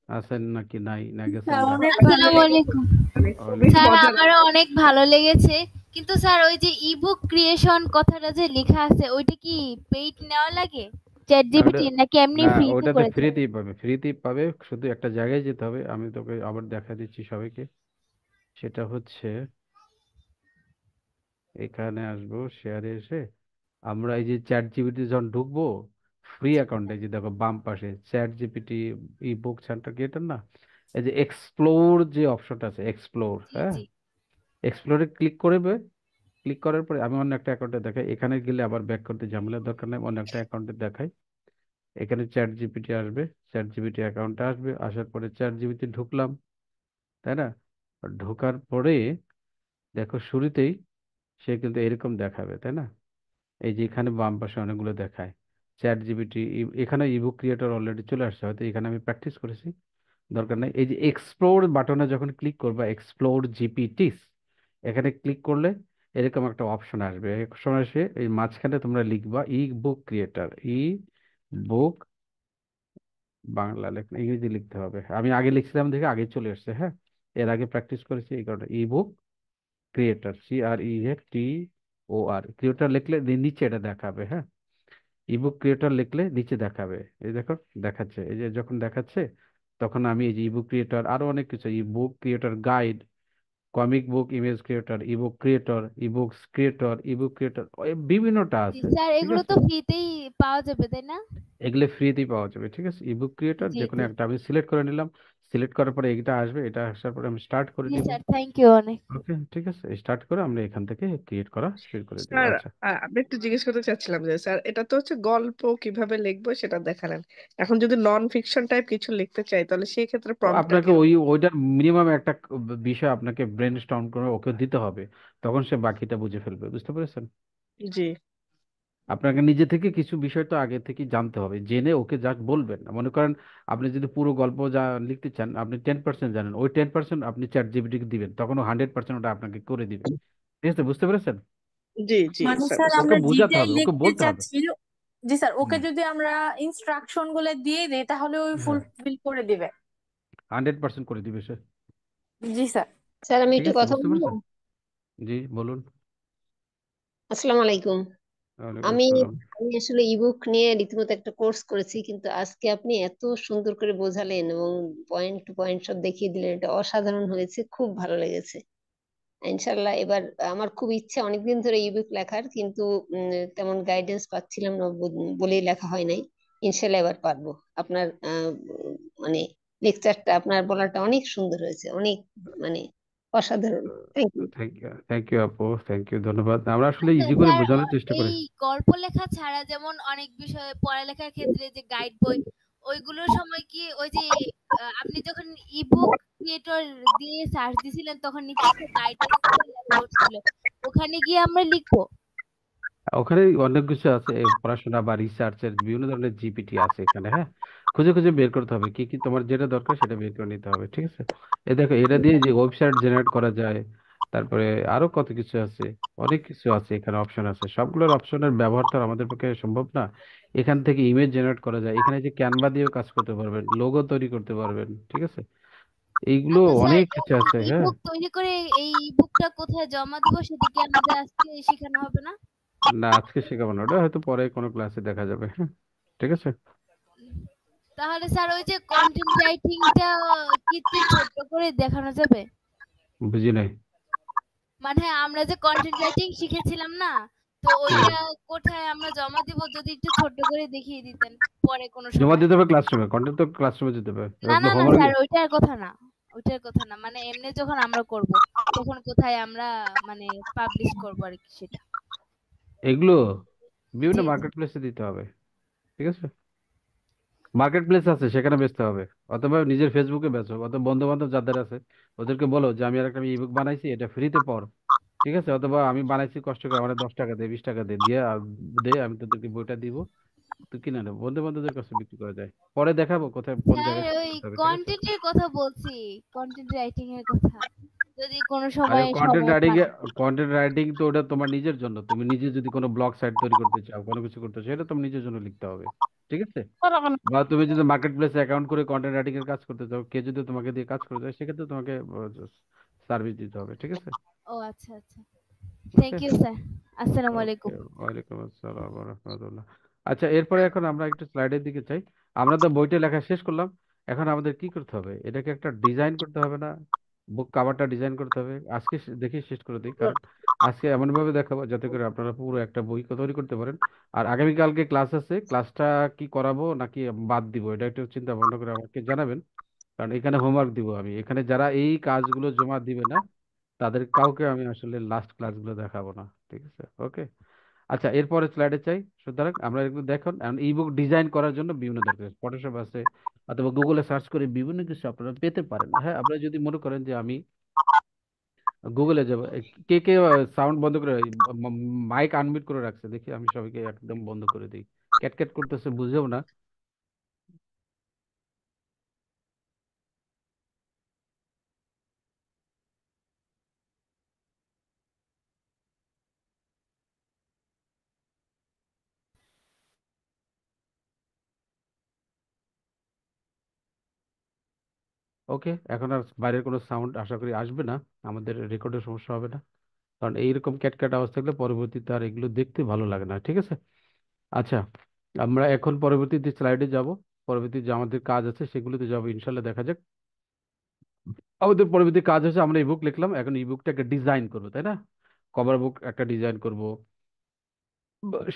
Speaker 1: আছেন নাকি নাই, না গেছেন
Speaker 2: স্যার
Speaker 1: গা?
Speaker 2: অনেক ভালো
Speaker 3: আসসালামু
Speaker 2: লেগেছে।
Speaker 3: আলাইকুম।
Speaker 2: খুবই
Speaker 1: ওয়ালাইকুম।
Speaker 3: স্যার
Speaker 2: মজার।
Speaker 3: আমারও অনেক ভালো লেগেছে, কিন্তু স্যার ওই যে ইবুক ক্রিয়েশন কথাটা যে লেখা আছে ওইটা কি পেইড নেওয়া লাগে চ্যাট
Speaker 1: না ওটা,
Speaker 3: জিপিটি, নাকি এমনি
Speaker 1: না
Speaker 3: ফ্রিতে
Speaker 1: ওটাতে
Speaker 3: করেছে?
Speaker 1: ফ্রিতেই পাবে, ফ্রিতেই পাবে। শুধু একটা জায়গায় যেতে হবে, আমি তোকে আবার দেখা দিচ্ছি সবাইকে। সেটা হচ্ছে, এখানে আসবো, শেয়ারে এসে আমরা এই যে চ্যাট জিপিটি যখন ঢুকবো, ফ্রি অ্যাকাউন্টে, যে দেখো বাম পাশে চ্যাট জিপিটি ই বুক সেন্টার গেটের না, এই যে এক্সপ্লোর যে অপশনটা আছে, এক্সপ্লোর,
Speaker 3: জি
Speaker 1: হ্যাঁ,
Speaker 3: জি।
Speaker 1: এক্সপ্লোরে ক্লিক করবে। ক্লিক করার পরে আমি অন্য একটা অ্যাকাউন্টে দেখাই, এখানে গেলে আবার ব্যাক করতে ঝামেলার দরকার নেই, অন্য একটা অ্যাকাউন্টে দেখাই। এখানে চ্যাট জিপিটি আসবে, চ্যাট জিপিটি অ্যাকাউন্টে আসবে, আসার পরে চ্যাট জিপিটি ঢুকলাম, তাই না? ঢোকার পরে দেখো শুরুতেই সে কিন্তু এরকম দেখাবে, তাই না? এই যে এখানে বাম পাশে অনেকগুলো দেখায় চ্যাট জিপিটি। এখানে ইবুক ক্রিয়েটর অলরেডি চলে আসছে, হয়তো এখানে আমি প্র্যাকটিস করেছি, দরকার নেই। এই যে এক্সপ্লোর বাটনে যখন ক্লিক করবা, এক্সপ্লোর জিপিটিস, এখানে ক্লিক করলে এরকম একটা অপশন আসবে। অপশন আসে, এই মাঝখানে তোমরা লিখবা ই বুক ক্রিয়েটর, ই বুক, বাংলা লেখা ইংরেজি লিখতে হবে। আমি আগে লিখছিলাম দেখে আগে চলে আসছে, হ্যাঁ, এর আগে প্র্যাকটিস করেছি এই কারণে। ই বুক ক্রিয়েটর, CREATOR, আর ক্রিয়েটর লিখলে নিচে এটা দেখাবে, হ্যাঁ। ইবুক ক্রিয়েটর লিখলে নিচে দেখাবে। এই দেখো, দেখাচ্ছে, এই যে যখন দেখাচ্ছে তখন আমি এই যে ইবুক ক্রিয়েটর আরো অনেক কিছু, ebook creator guide, comic book image creator, ebook creator, ebooks creator, ebook creator, বিভিন্নটা
Speaker 3: জি
Speaker 1: আছে।
Speaker 3: স্যার,
Speaker 1: ঠিক
Speaker 3: এগুলো
Speaker 1: আছে,
Speaker 3: তো ফ্রিতেই পাওয়া যাবে তাই না?
Speaker 1: এগুলো ফ্রিতেই পাওয়া যাবে। ঠিক আছে, ইবুক ক্রিয়েটর
Speaker 3: জি
Speaker 1: যে কোনো
Speaker 3: জি।
Speaker 1: একটা আমি সিলেক্ট করে নিলাম। সিলেক্ট করার পরে এটা আসবে, এটা আসার পরে আমি স্টার্ট করে
Speaker 3: জি
Speaker 1: দিব।
Speaker 3: স্যার, থ্যাংক ইউ অনেক।
Speaker 1: ওকে, ঠিক আছে, স্টার্ট করে আমরা এখান থেকে ক্রিয়েট করা শুরু করে দিব।
Speaker 2: স্যার,
Speaker 1: আচ্ছা,
Speaker 2: আমি একটু জিজ্ঞেস করতে চাচ্ছিলাম যে স্যার, এটা তো হচ্ছে গল্প কিভাবে লিখবো সেটা দেখালেন। এখন যদি নন ফিকশন টাইপ কিছু লিখতে চাই তাহলে সেই ক্ষেত্রে
Speaker 1: ও
Speaker 2: প্রম্পটটা
Speaker 1: আপনাকে
Speaker 2: কিরকম?
Speaker 1: ওইটার মিনিমাম একটা বিষয় আপনাকে ব্রেন স্টর্ম করে ওকে দিতে হবে, তখন সে বাকিটা বুঝে ফেলবে, বুঝতে পেরেছেন?
Speaker 2: জি
Speaker 1: আপনাকে নিজে থেকে কিছু বিষয় তো আগে থেকে জানতে হবে, জেনে ওকে জাস্ট বলবেন না। মনে করেন আপনি যদি পুরো গল্প যা লিখতে চান, আপনি 10% জানেন, ওই 10% আপনি চ্যাট জিপিটিকে দিবেন, তখন ও 100% ওটা আপনাকে করে দিবে। ঠিক আছে, বুঝতে পেরেছেন?
Speaker 2: জি জি
Speaker 4: মানে
Speaker 2: স্যার,
Speaker 4: স্যার
Speaker 2: বুঝতে
Speaker 1: ওকে
Speaker 4: আমরা
Speaker 2: পারছি।
Speaker 1: বোঝাতে
Speaker 4: যেটাই
Speaker 1: হবে, ওকে
Speaker 4: লিখতে
Speaker 1: বলতে হবে।
Speaker 4: চাচ্ছি, জি স্যার, ওকে
Speaker 1: হুম,
Speaker 4: যদি আমরা ইনস্ট্রাকশন গুলো দিয়ে দিই তাহলে ওই
Speaker 1: হ্যাঁ,
Speaker 4: ফুলফিল করে দিবে।
Speaker 1: 100% করে দিবে সে।
Speaker 4: জি স্যার।
Speaker 5: স্যার আমি
Speaker 1: ঠিক
Speaker 5: একটু
Speaker 1: আছে,
Speaker 5: কথা
Speaker 1: বুঝতে
Speaker 5: বলবো?
Speaker 1: পেরেছেন? জি, বলুন।
Speaker 5: আসসালামু আলাইকুম।
Speaker 1: ওয়ালাইকুম
Speaker 5: আমি
Speaker 1: আসসালাম।
Speaker 5: আমি আসলে ইবুক নিয়ে রীতিমতো একটা কোর্স করেছি, কিন্তু আজকে আপনি এত সুন্দর করে বোঝালেন এবং পয়েন্ট টু পয়েন্ট সব দেখিয়ে দিলেন, এটা অসাধারণ হয়েছে, খুব ভালো লেগেছে। ইনশাল্লাহ এবার আমার খুব ইচ্ছা অনেকদিন ধরে ইবুক লেখার, কিন্তু তেমন গাইডেন্স পাচ্ছিলাম না বলেই লেখা হয় নাই। ইনশাল্লাহ এবার পারবো। আপনার মানে লেকচারটা, আপনার বলাটা অনেক সুন্দর হয়েছে, অনেক মানে অসাধারণ। Thank you.
Speaker 1: থ্যাংক ইউ আপু, থ্যাংক ইউ, ধন্যবাদ। আমরা আসলে
Speaker 3: আচ্ছা
Speaker 1: ইজি করে
Speaker 3: স্যার,
Speaker 1: বোঝানোর চেষ্টা
Speaker 3: এই
Speaker 1: করি।
Speaker 3: গল্প লেখা ছাড়া যেমন অনেক বিষয়ে পড়ালেখার ক্ষেত্রে যে গাইড বই, ওইগুলোর সময় কি ওই যে আপনি যখন ইবুক ক্রিয়েটর দিয়ে সার্চ দিছিলেন তখন নিচে একটা গাইডেন্স বলে লেখা উঠছিল, ওখানে গিয়ে আমরা লিখবো?
Speaker 1: ওখানে অনেক কিছু আছে, পড়াশোনা বা রিসার্চের বিভিন্ন ধরনের জিপিটি আছে এখানে, হ্যাঁ। খুঁজে খুঁজে বের করতে হবে কি কি তোমার যেটা দরকার সেটা বের করে নিতে হবে। ঠিক আছে, এ দেখো, এটা দিয়ে যে ওয়েবসাইট জেনারেট করা যায়, তারপরে আরো কত কিছু আছে, অনেক কিছু আছে এখানে, অপশন আছে। সবগুলোর অপশনের ব্যবহার তো আর আমাদের পক্ষে সম্ভব না। এখান থেকে ইমেজ জেনারেট করা যায়, এখানে যে ক্যানভা দিয়েও কাজ করতে পারবেন, লোগো তৈরি করতে পারবেন। ঠিক আছে, এইগুলো
Speaker 3: আচ্ছা স্যার,
Speaker 1: অনেক কিছু আছে, হ্যাঁ।
Speaker 3: ইবুক তৈরি করে এই ইবুকটা কোথায় জমা দিব সেটা কি আমাদের আজকে শেখানো হবে না?
Speaker 1: না, আজকে শেখাবো না, ওটা হয়তো পরে কোনো ক্লাসে দেখা যাবে, হ্যাঁ। ঠিক আছে,
Speaker 3: তাহলে স্যার ওই যে কন্টেন্ট রাইটিংটা কি একটু ছোট করে দেখানো যাবে?
Speaker 1: বুঝি নাই।
Speaker 3: মানে আমরা যে কন্টেন্ট রাইটিং শিখেছিলাম না, তো
Speaker 1: হুম,
Speaker 3: ওইটা কোথায় আমরা জমা দিব যদি একটু ছোট করে দেখিয়ে দিতেন পরে কোনো
Speaker 1: জমা
Speaker 3: সময়।
Speaker 1: দিতে হবে ক্লাসরুমে, কন্টেন্ট তো ক্লাসরুমে দিতে হবে।
Speaker 3: না
Speaker 1: আপনি
Speaker 3: না না
Speaker 1: হোমওয়ার্ক,
Speaker 3: স্যার, ওইটার কথা না, ওইটার কথা না, মানে এমনি যখন আমরা করব তখন কোথায় আমরা মানে পাবলিশ করব আর কি সেটা।
Speaker 1: এগুলো বিভিন্ন
Speaker 3: জি জি।
Speaker 1: মার্কেট প্লেসে দিতে হবে। ঠিক আছে, মার্কেট প্লেস আছে, সেখানে বেচতে হবে। অথবা নিজের ফেসবুকে বেচো, অথবা বন্ধু বান্ধব যাদের আছে ওদেরকে বলো যে আমি আর একটা ইবুক বানাইছি, এটা ফ্রিতে পড়। ঠিক আছে, অথবা আমি বানাইছি কষ্ট করে, আমার 10 টাকা দে, 20 টাকা দে, দিয়ে দে, আমি তোদেরকে বইটা দিব, তুই কিনে নেবো। বন্ধু বান্ধবদের কাছে বিক্রি করা যায়, পরে দেখাবো কোথায় কোন
Speaker 3: স্যার
Speaker 1: জায়গায় সেটা
Speaker 3: ওই
Speaker 1: করতে হবে। ঠিক আছে,
Speaker 3: কন্টেন্টের কথা বলছি, কন্টেন্ট রাইটিং এর কথা, যদি কোনো
Speaker 1: আরে
Speaker 3: সময়
Speaker 1: কন্টেন্ট
Speaker 3: সময়
Speaker 1: রাইটিং
Speaker 3: পান।
Speaker 1: এ, কন্টেন্ট রাইটিং তো ওটা তোমার নিজের জন্য, তুমি নিজে যদি কোনো ব্লগ সাইট তৈরি করতে চাও, কোনো কিছু করতে চাও, এটা তোমার নিজের জন্য লিখতে হবে। ঠিক আছে, বা তুমি যদি মার্কেট প্লেসে অ্যাকাউন্ট করে কন্টেন্ট রাইটিং এর কাজ করতে চাও, কে যদি তোমাকে দিয়ে কাজ করতে চায়, সেক্ষেত্রে তোমাকে সার্ভিস দিতে হবে। ঠিক আছে,
Speaker 3: ও আচ্ছা আচ্ছা, থ্যাংক
Speaker 1: ওকে,
Speaker 3: ইউ স্যার। আসসালামু
Speaker 1: ওকে,
Speaker 3: আলাইকুম।
Speaker 1: ওয়ালাইকুম আসসালাম ওয়া রাহমাতুল্লাহ। আচ্ছা, এরপরে এখন আমরা একটু স্লাইডের দিকে চাই। আমরা তো বইটা লেখা শেষ করলাম, এখন আমাদের কি করতে হবে, এটাকে একটা ডিজাইন করতে হবে না? বুক কাভারটা ডিজাইন করতে হবে আজকে, দেখি শেষ করে দিই, কারণ আজকে এমন ভাবে দেখাবো যাতে করে আপনারা পুরো একটা বই তৈরি করতে পারেন। আর আগামীকালকে ক্লাস আছে, ক্লাসটা কি করাবো নাকি বাদ দিব, এটা একটু চিন্তা ভাবনা করে আমাকে জানাবেন। কারণ এখানে হোমওয়ার্ক দিব আমি, এখানে যারা এই কাজগুলো জমা দিবে না তাদের কাউকে আমি আসলে লাস্ট ক্লাসগুলো দেখাবো না। ঠিক আছে, ওকে। আচ্ছা, এরপরে স্লাইডে চাই। সুতরাং আমরা এগুলো দেখুন, ইবুক ডিজাইন করার জন্য বিভিন্ন দরকার, ফটোশপ আছে, অথবা গুগলে সার্চ করে বিভিন্ন কিছু আপনারা পেতে পারেন, হ্যাঁ। আপনারা যদি মনে করেন যে আমি গুগলে যাব, কে কে সাউন্ড বন্ধ করে, মাইক আনমিউট করে রাখছে, দেখি আমি সবাইকে একদম বন্ধ করে দিই। ক্যাট ক্যাট করতেছে, বুঝেও না। ওকে, এখন আর বাইরের কোনো সাউন্ড আশা করি আসবে না, আমাদের রেকর্ডের সমস্যা হবে না। কারণ এইরকম ক্যাটক্যাট আওয়াজ থাকলে পরবর্তীতে আর এগুলো দেখতে ভালো লাগে না, ঠিক আছে? আচ্ছা, আমরা এখন পরবর্তীতে স্লাইডে যাব। পরবর্তী যে আমাদের কাজ আছে সেগুলোতে যাবো, ইনশাল্লাহ দেখা যাক। আমাদের পরবর্তী কাজ হচ্ছে আমরা ইবুক লিখলাম, এখন ইবুকটাকে ডিজাইন করবো, তাই না? কভার বুক একটা ডিজাইন করব,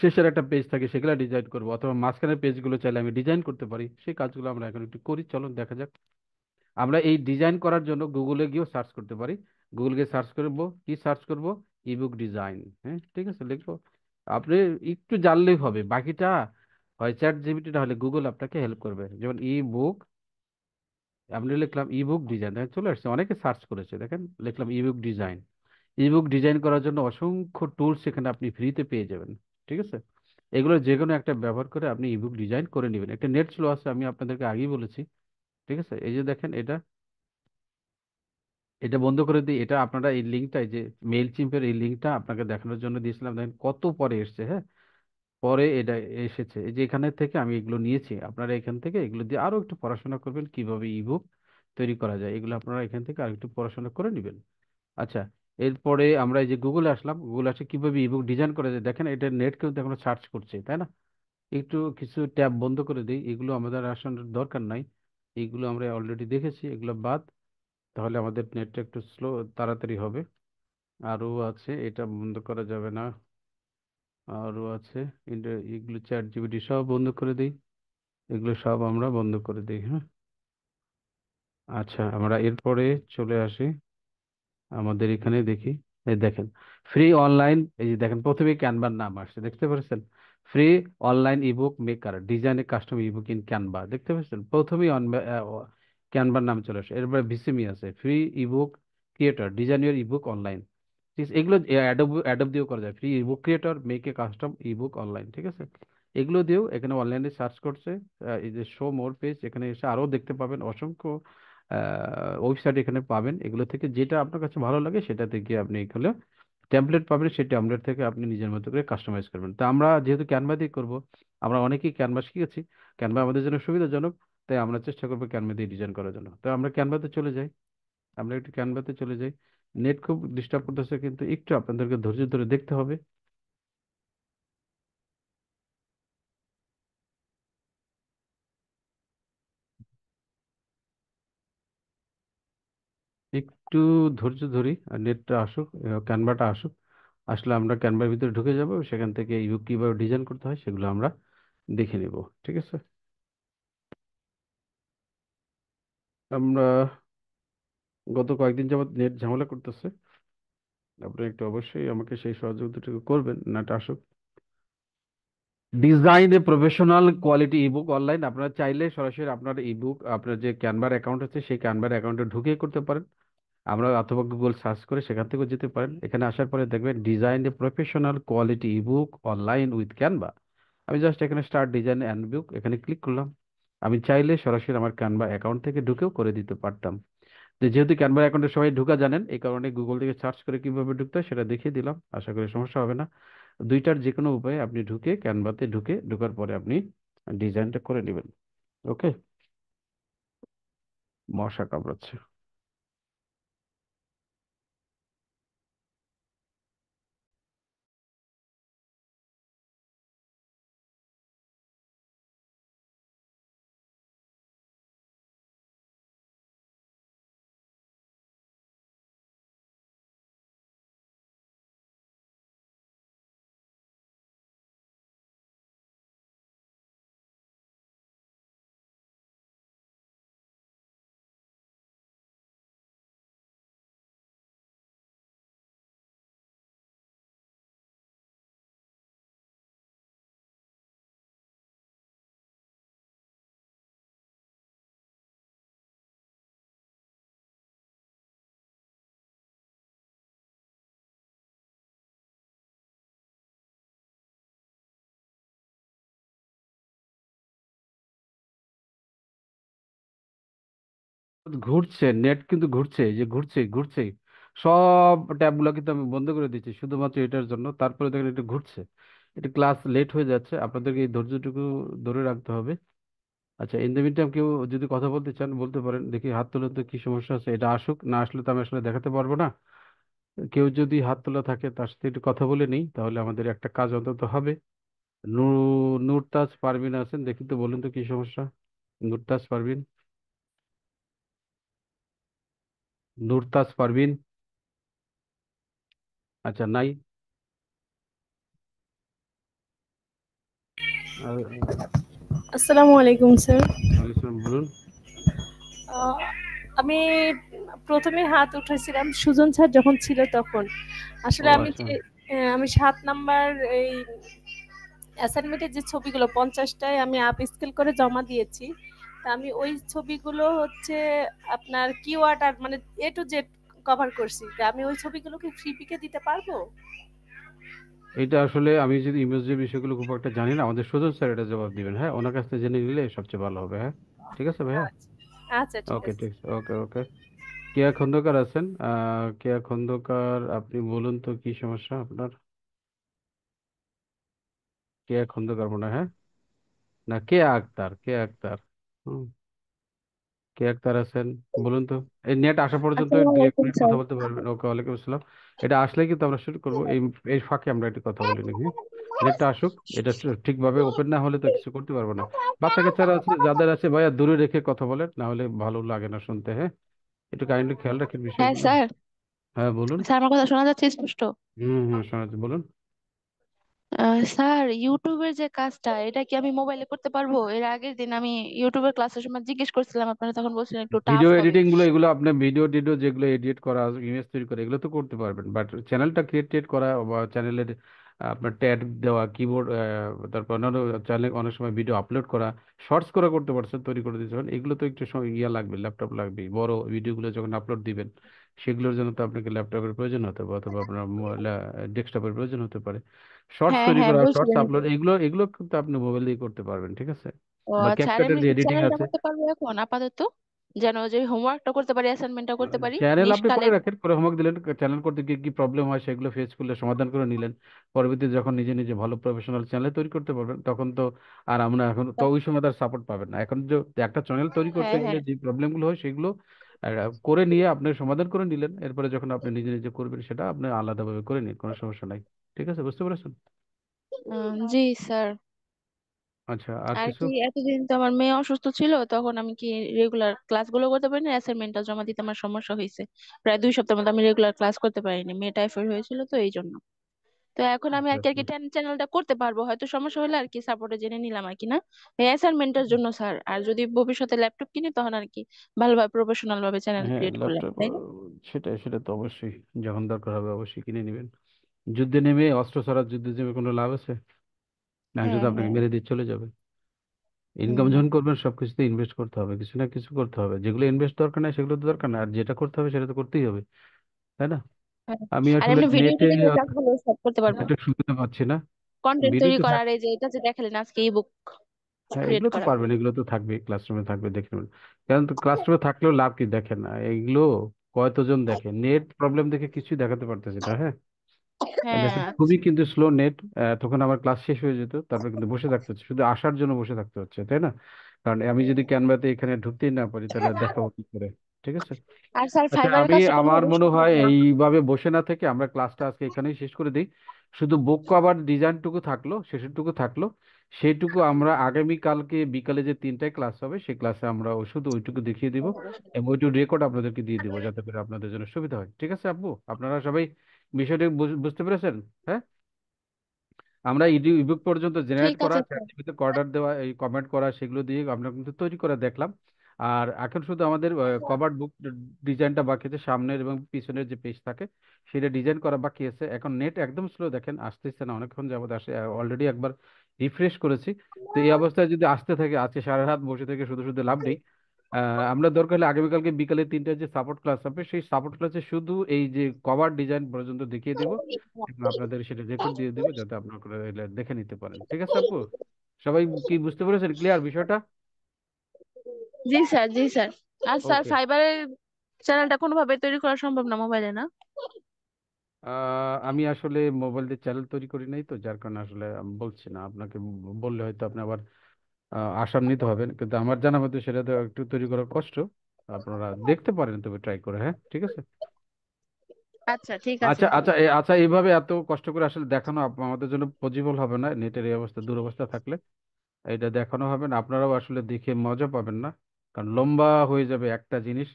Speaker 1: শেষের একটা পেজ থাকে সেগুলো ডিজাইন করব, অথবা মাঝখানের পেজগুলো চাইলে আমি ডিজাইন করতে পারি। সেই কাজগুলো আমরা এখন একটু করি, চলুন দেখা যাক। আমরা এই ডিজাইন করার জন্য গুগলে গিয়েও সার্চ করতে পারি। গুগল গিয়ে সার্চ করব, কি সার্চ করব? Ebook design. হ্যাঁ, ঠিক আছে, লিখবো। আপনি একটু জানলেই হবে, বাকিটা হয় চ্যাট জিপিটি না হলে গুগল আপনাকে হেল্প করবে। যেমন ই বুক, আপনি লিখলাম ইবুক ডিজাইন, দেখেন চলে আসছে, অনেকে সার্চ করেছে, দেখেন লিখলাম ইবুক ডিজাইন। ইবুক ডিজাইন করার জন্য অসংখ্য টুলস এখানে আপনি ফ্রিতে পেয়ে যাবেন, ঠিক আছে? এগুলো যে কোনো একটা ব্যবহার করে আপনি ইবুক ডিজাইন করে নেবেন। একটা নেট স্লো আছে, আমি আপনাদেরকে আগেই বলেছি, ঠিক আছে? এই যে দেখেন, এটা এটা বন্ধ করে দিই। এটা আপনারা এই লিঙ্কটা, এই যে মেইল চিম্পের এই লিঙ্কটা আপনাকে দেখানোর জন্য দিয়েছিলাম, দেখেন কত পরে এসছে। হ্যাঁ, পরে এটা এসেছে, এই যে এখানে থেকে আমি এগুলো নিয়েছি। আপনারা এখান থেকে এগুলো দিয়ে আরো একটু পড়াশোনা করবেন, কিভাবে ইবুক তৈরি করা যায়, এগুলো আপনারা এখান থেকে আর একটু পড়াশোনা করে নেবেন। আচ্ছা, এরপরে আমরা এই যে গুগলে আসলাম, গুগলে আসে কিভাবে ইবুক ডিজাইন করা যায়, দেখেন এটা নেট কিন্তু এখনো সার্চ করছে, তাই না? একটু কিছু ট্যাব বন্ধ করে দিই, এগুলো আমাদের আসলে দরকার নাই, এগুলো আমরা অলরেডি দেখেছি, এগুলো বাদ। তাহলে আমাদের নেটটা একটু স্লো, তাড়াতাড়ি হবে। আরও আছে, এটা বন্ধ করা যাবে না। আরও আছে, এগুলো চ্যাট জিপিটি সব বন্ধ করে দিই, এগুলো সব আমরা বন্ধ করে দিই। হ্যাঁ, আচ্ছা, আমরা এরপরে চলে আসি আমাদের এখানে, দেখি। এই দেখেন, ফ্রি অনলাইন, এই যে দেখেন প্রথমে ক্যানভার নাম আসছে, দেখতে পাচ্ছেন? Free online ebook maker design A custom ebook in Canva, দেখতে পাচ্ছেন? প্রথমেই ক্যানভার নাম চলে আসে। এরপরে ভিসিমি আছে, free ebook creator design your ebook online. ঠিক আছে, এগুলো অ্যাডোব অ্যাডোব দিয়েও করা যায়, free ebook creator make a custom ebook online, ঠিক আছে? এগুলো দিয়েও এখানে অনলাইনে সার্চ করছে। এই যে শো মোর পেজ, এখানে এসে আরও দেখতে পাবেন, অসংখ্য ওয়েবসাইট এখানে পাবেন। এগুলো থেকে যেটা আপনার কাছে ভালো লাগে সেটা থেকে আপনি এগুলো টেমপ্লেট পাবেন, সেই টেমপ্লেট থেকে আপনি নিজের মতো করে কাস্টমাইজ করবেন। তা আমরা যেহেতু ক্যানভা দিয়ে করবো, আমরা অনেকেই ক্যানভা শিখেছি, ক্যানভা আমাদের জন্য সুবিধাজনক, তাই আমরা চেষ্টা করবো ক্যানভা দিয়ে ডিজাইন করার জন্য। তো আমরা ক্যানভাতে চলে যাই, আমরা একটু ক্যানভাতে চলে যাই। নেট খুব ডিস্টার্ব করতেছে, কিন্তু একটু আপনাদেরকে ধৈর্য ধরে দেখতে হবে। একটু ধৈর্য ধরি, আর নেটটা আসুক, ক্যানভাটা আসুক। আসলে আমরা ক্যানভার ভিতরে ঢুকে যাব, সেখান থেকে ইউ কিভাবে ডিজাইন করতে হয় সেগুলো আমরা দেখে নিব, ঠিক আছে? আমরা গত কয়েকদিন যাবত নেট ঝামেলা করতেছে, আপনি একটু অবশ্যই আমাকে সেই সহযোগিতাটুকু করবেন, নেট আসুক। Design a professional quality ebook online, আপনারা চাইলে সরাসরি আপনার ইবুক, আপনার যে ক্যানভার অ্যাকাউন্ট আছে সেই ক্যানভার অ্যাকাউন্টে ঢুকে করতে পারেন। আমরা অথবা গুগল সার্চ করে সেখান থেকেও যেতে পারেন। এখানে আসার পরে দেখবেন design a professional quality ebook online with Canva. আমি জাস্ট এখানে স্টার্ট ডিজাইন অ্যান্ড বুক এখানে ক্লিক করলাম। আমি চাইলে সরাসরি আমার ক্যানভা অ্যাকাউন্ট থেকে ঢুকেও করে দিতে পারতাম। যেহেতু ক্যানভা অ্যাকাউন্টে সবাই ঢুকা জানেন, এই কারণে গুগল থেকে সার্চ করে কিভাবে ঢুকতে হয় সেটা দেখিয়ে দিলাম, আশা করি সমস্যা হবে না। দুইটার যে কোনো উপায়ে আপনি ঢুকে ক্যানভাতে ঢুকার পরে আপনি ডিজাইনটা করে নেবেন। ওকে, মশা কামড়াচ্ছে। ঘুরছে নেট, কিন্তু ঘুরছে, এই যে ঘুরছে ঘুরছে, সব ট্যাবগুলো কিন্তু আমি বন্ধ করে দিচ্ছি শুধুমাত্র এটার জন্য, তারপরে দেখেন এটা ঘুরছে। এটা ক্লাস লেট হয়ে যাচ্ছে, আপনাদেরকে এই ধৈর্যটুকু ধরে রাখতে হবে। আচ্ছা, ইন দ্য মিন টাইম কেউ যদি কথা বলতে চান বলতে পারেন, দেখি হাত তুলে, তো কি সমস্যা আছে? এটা আসুক, না আসলে তো আমি আসলে দেখাতে পারবো না। কেউ যদি হাত তোলা থাকে তার সাথে একটু কথা বলে নিই, তাহলে আমাদের একটা কাজ অন্তত হবে। নুরতাজ পারভিন আছেন, দেখি তো, বলুন তো কি সমস্যা। নুরতাজ পারভিন, নুরতাজ পারভিন। আচ্ছা, নাই।
Speaker 6: আসসালামু আলাইকুম স্যার।
Speaker 1: ওয়ালাইকুম আসসালাম, বলুন।
Speaker 6: আহ, আমি প্রথমে হাত উঠেছিলাম সুজন স্যার যখন ছিল তখন।
Speaker 1: ও
Speaker 6: আসলে আমি
Speaker 1: আচ্ছা,
Speaker 6: যে আমি 7 নাম্বার এই অ্যাসাইনমেন্টের যে ছবিগুলো 50টায় আমি আপ স্কেল করে জমা দিয়েছি। তা আমি ওই ছবিগুলো হচ্ছে আপনার কিওয়ার্ড আর মানে A to Z কভার করছি। তা আমি ওই ছবিগুলো কি ফ্রি পিকে দিতে পারবো?
Speaker 1: এটা আসলে আমি যদি ইমেজের বিষয়গুলো খুব একটা জানি না, আমাদের সুজন স্যার এটা জবাব দিবেন। হ্যাঁ, ওনার কাছ থেকে জেনে নিলে সবচেয়ে ভালো হবে। হ্যাঁ, ঠিক আছে ভাইয়া।
Speaker 6: আচ্ছা, আচ্ছা ঠিক
Speaker 1: ওকে,
Speaker 6: আছে।
Speaker 1: ঠিক আছে, ওকে ওকে। কেয়া খন্দকার আছেন, কেয়া খন্দকার, আপনি বলুন তো কি সমস্যা আপনার। কেয়া খন্দকার মনে হয়, হ্যাঁ? না, কেয়া আক্তার, কেয়া আক্তার। হুম, কেয়া আক্তার আছেন, বলুন তো। এই নেট আসা পর্যন্ত
Speaker 7: আসসালামু
Speaker 1: দু এক
Speaker 7: আলাইকুম
Speaker 1: মিনিট
Speaker 7: স্যার।
Speaker 1: কথা বলতে পারবেন? ওকে, ওয়ালাইকুম আসসালাম। এটা আসলে কিন্তু আমরা শুরু করবো, এই এই ফাঁকে আমরা একটু কথা বলি নাকি। নেটটা আসুক, এটা ঠিকভাবে ওপেন না হলে তো কিছু করতে পারবো না। বাচ্চা কাচ্চারা আছে, যাদের আছে ভাইয়া দূরে রেখে কথা বলেন, না হলে ভালো লাগে না শুনতে। হ্যাঁ, একটু কাইন্ডলি খেয়াল রাখেন
Speaker 7: হ্যাঁ
Speaker 1: বিষয়গুলো।
Speaker 7: স্যার।
Speaker 1: হ্যাঁ, বলুন।
Speaker 7: স্যার আমার কথা শোনা যাচ্ছে স্পষ্ট?
Speaker 1: হুম হুম, শোনা যাচ্ছে, বলুন।
Speaker 7: স্যার, ইউটিউবের যে কাজটা এটা কি আমি মোবাইলে করতে পারবো? এর আগের দিন আমি ইউটিউবের ক্লাসের সময় জিজ্ঞেস করছিলাম, আপনারা তখন বলছিলেন একটু টাফ
Speaker 1: ভিডিও
Speaker 7: হবে।
Speaker 1: এডিটিং গুলো, এগুলো আপনি ভিডিও টিডিও যেগুলো এডিট করা, ইমেজ তৈরি করা, এগুলো তো করতে পারবেন, বাট চ্যানেলটা ক্রিয়েট করা বা চ্যানেলের আপনার ট্যাগ দেওয়া, কিবোর্ড, তারপর অন্যান্য চ্যানেল অনেক সময় ভিডিও আপলোড করা, শর্টস করা করতে পারছেন, তৈরি করে দিতে পারেন। এগুলো তো একটু সময় ইয়া লাগবে, ল্যাপটপ লাগবে। বড় ভিডিওগুলো যখন আপলোড দিবেন, সেগুলোর জন্য তো আপনাকে ল্যাপটপের প্রয়োজন হতে পারে, অথবা আপনার ডেস্কটপের প্রয়োজন হতে পারে। শর্টস
Speaker 7: হ্যাঁ
Speaker 1: তৈরি
Speaker 7: হ্যাঁ
Speaker 1: করা, শর্টস
Speaker 7: বলছিলেন তো।
Speaker 1: আপলোড, এগুলো এগুলো কিন্তু আপনি মোবাইল দিয়ে করতে পারবেন, ঠিক আছে।
Speaker 7: ও
Speaker 1: বা
Speaker 7: আচ্ছা, আর
Speaker 1: ক্যাপকাটের
Speaker 7: এমনি
Speaker 1: যে
Speaker 7: কি
Speaker 1: এডিটিং
Speaker 7: চ্যানেলটা
Speaker 1: আছে।
Speaker 7: করতে পারবো এখন আপাতত, যেন যে হোমওয়ার্কটা করতে পারি, অ্যাসাইনমেন্টটা করতে পারি
Speaker 1: চ্যানেল আপনি
Speaker 7: নিষ্কালে?
Speaker 1: করে রাখেন, করে হোমওয়ার্ক দিলেন, চ্যানেল করতে কি কি প্রবলেম হয় সেগুলো ফেস করলে সমাধান করে নিলেন। পরবর্তীতে যখন নিজে নিজে ভালো প্রফেশনাল চ্যানেল তৈরি করতে পারবেন, তখন তো আর আমরা এখন তো ওই সময় তার সাপোর্ট পাবেন না। এখন যে একটা চ্যানেল তৈরি করতে
Speaker 7: হ্যাঁ
Speaker 1: গেলে
Speaker 7: হ্যাঁ।
Speaker 1: যে প্রবলেমগুলো হয় সেগুলো করে নিয়ে আপনি সমাধান করে নিলেন, এরপরে যখন আপনি নিজে নিজে করবেন সেটা আপনি আলাদাভাবে করে নিন, কোনো সমস্যা নাই। ঠিক আছে, বুঝতে পেরেছেন?
Speaker 7: জি স্যার।
Speaker 1: আচ্ছা, আর
Speaker 7: আর
Speaker 1: কিছু?
Speaker 7: কি, এতদিন তো আমার মেয়ে অসুস্থ ছিল, তখন আমি কি রেগুলার ক্লাসগুলো করতে পারিনি, অ্যাসাইনমেন্টটা জমা দিতে আমার সমস্যা হয়েছে। প্রায় 2 সপ্তাহ মতো আমি রেগুলার ক্লাস করতে পারিনি, মেয়ে টাইফয়েড হয়েছিল তো এই জন্য। তো এখন আমি
Speaker 1: আচ্ছা
Speaker 7: আর কি
Speaker 1: আচ্ছা।
Speaker 7: চ্যানেলটা করতে পারবো, হয়তো সমস্যা হলে আর কি সাপোর্টে জেনে নিলাম আর কি, না এই অ্যাসাইনমেন্টের জন্য স্যার। আর যদি ভবিষ্যতে ল্যাপটপ কিনি তখন আর কি ভালোভাবে প্রফেশনাল ভাবে চ্যানেল
Speaker 1: হ্যাঁ,
Speaker 7: ক্রিয়েট করলাম,
Speaker 1: ল্যাপটপ,
Speaker 7: তাই না?
Speaker 1: সেটা সেটা তো অবশ্যই, যখন দরকার হবে অবশ্যই কিনে নেবেন। যুদ্ধে নেমে অস্ত্র ছাড়া যুদ্ধে নেমে কোনো লাভ আছে? না,
Speaker 7: হ্যাঁ
Speaker 1: শুধু আপনাকে
Speaker 7: হ্যাঁ।
Speaker 1: মেরে দিয়ে চলে যাবে।
Speaker 7: হুম
Speaker 1: ইনকাম
Speaker 7: হুম।
Speaker 1: যখন করবেন সবকিছুতে ইনভেস্ট করতে হবে, কিছু না কিছু করতে হবে। যেগুলো ইনভেস্ট দরকার নাই সেগুলো তো দরকার না, আর যেটা করতে হবে সেটা তো করতেই হবে, তাই না?
Speaker 7: হ্যাঁ।
Speaker 1: আমি
Speaker 7: আর
Speaker 1: আসলে
Speaker 7: এমনি ভিডিও
Speaker 1: নেটে
Speaker 7: এডিটিং এর কাজগুলো সব করতে পারবো,
Speaker 1: একটা সুবিধা পাচ্ছি না।
Speaker 7: কন্টেন্ট তৈরি
Speaker 1: ভিডিওতে থাক,
Speaker 7: করার, এই যে এটা যে দেখালেন আজকে ইবুক
Speaker 1: হ্যাঁ
Speaker 7: ক্রিয়েট
Speaker 1: এগুলো তো
Speaker 7: করা।
Speaker 1: পারবেন, এগুলো তো থাকবে, ক্লাসরুমে থাকবে, দেখে নেবেন। কারণ তো ক্লাসরুমে থাকলেও লাভ কি, দেখেন না এগুলো কয়তজন দেখে, নেট প্রবলেম দেখে কিছুই দেখাতে পারতেছি না। হ্যাঁ,
Speaker 7: হ্যাঁ
Speaker 1: দেখেন খুবই
Speaker 7: আচ্ছা।
Speaker 1: কিন্তু স্লো নেট। তখন আমার ক্লাস শেষ হয়ে যেত, তারপর কিন্তু বসে থাকতে হচ্ছে, শুধু আসার জন্য বসে থাকতে হচ্ছে, তাই না? কারণ আমি যদি ক্যানভাতে এখানে ঢুকতেই না পারি, তাহলে আর দেখাবো কি করে? ঠিক আছে।
Speaker 7: আর স্যার
Speaker 1: আচ্ছা,
Speaker 7: ফাইবারের
Speaker 1: আমি
Speaker 7: কাজটা
Speaker 1: আমার
Speaker 7: কোনোভাবে
Speaker 1: মনে
Speaker 7: সম্ভব
Speaker 1: হয়
Speaker 7: না?
Speaker 1: এইভাবে বসে না থেকে আমরা ক্লাসটা আজকে এখানেই শেষ করে দিই। শুধু বুক কভার ডিজাইনটুকু থাকলো, শেষেরটুকু থাকলো, সেইটুকু আমরা আগামী কালকে বিকালে যে 3টায় ক্লাস হবে সেই ক্লাসে আমরা শুধু ওইটুকু দেখিয়ে দিব, এবং ওইটুকু রেকর্ড আপনাদেরকে দিয়ে দিব, যাতে করে আপনাদের জন্য সুবিধা হয়। ঠিক আছে আব্বু, আপনারা সবাই বিষয়টি বুঝতে পেরেছেন? হ্যাঁ, আমরা ইবুক পর্যন্ত জেনারেট
Speaker 7: ঠিক
Speaker 1: করা,
Speaker 7: আছে স্যার।
Speaker 1: চ্যাটজিপিটিতে অর্ডার দেওয়া, এই কমেন্ট করা, সেগুলো দিয়ে আমরা কিন্তু তৈরি করে দেখলাম। আর এখন শুধু আমাদের কভার বুক ডিজাইনটা বাকি আছে, সামনের এবং পিছনের যে পেজ থাকে সেটা ডিজাইন করা বাকি আছে। এখন নেট একদম স্লো, দেখেন আসতেছে না, অনেকক্ষণ যাবত আসে, অলরেডি একবার রিফ্রেশ করেছি। তো এই অবস্থায় যদি আসতে থাকে, আজকে সারা রাত বসে থেকে শুধু শুধু লাভ নেই। আমরা দরকার হলে আগামীকালকে বিকালে 3টায় যে সাপোর্ট ক্লাস হবে, সেই সাপোর্ট ক্লাসে শুধু এই যে কভার ডিজাইন পর্যন্ত দেখিয়ে দিব, এবং আপনাদের সেটা রেকর্ড দিয়ে দিব, যাতে আপনারা এটা দেখে নিতে পারেন। ঠিক আছে আপু, সবাই কি বুঝতে পেরেছেন, ক্লিয়ার বিষয়টা?
Speaker 7: জি স্যার, জি স্যার। আর স্যার
Speaker 1: ওকে।
Speaker 7: ফাইবারের চ্যানেলটা কোনোভাবে তৈরি করা সম্ভব না মোবাইলে, না?
Speaker 1: আমি আসলে মোবাইল দিয়ে চ্যানেল তৈরি করি নাই, তো যার কারণে আসলে আমি বলছি না আপনাকে। বললে হয়তো আপনি আবার আশান্বিত হবেন, কিন্তু আমার জানা মতে সেটা তো একটু তৈরি করা কষ্ট। আপনারা দেখতে পারেন, তবে ট্রাই করে। হ্যাঁ, ঠিক আছে।
Speaker 7: আচ্ছা ঠিক আছে।
Speaker 1: আচ্ছা আচ্ছা আচ্ছা, এইভাবে এত কষ্ট করে আসলে দেখানো আমাদের জন্য পসিবল হবে না, নেটের এই অবস্থা দুরবস্থা থাকলে এটা দেখানো হবে না, আপনারাও আসলে দেখে মজা পাবেন না, কারণ লম্বা হয়ে যাবে একটা জিনিস,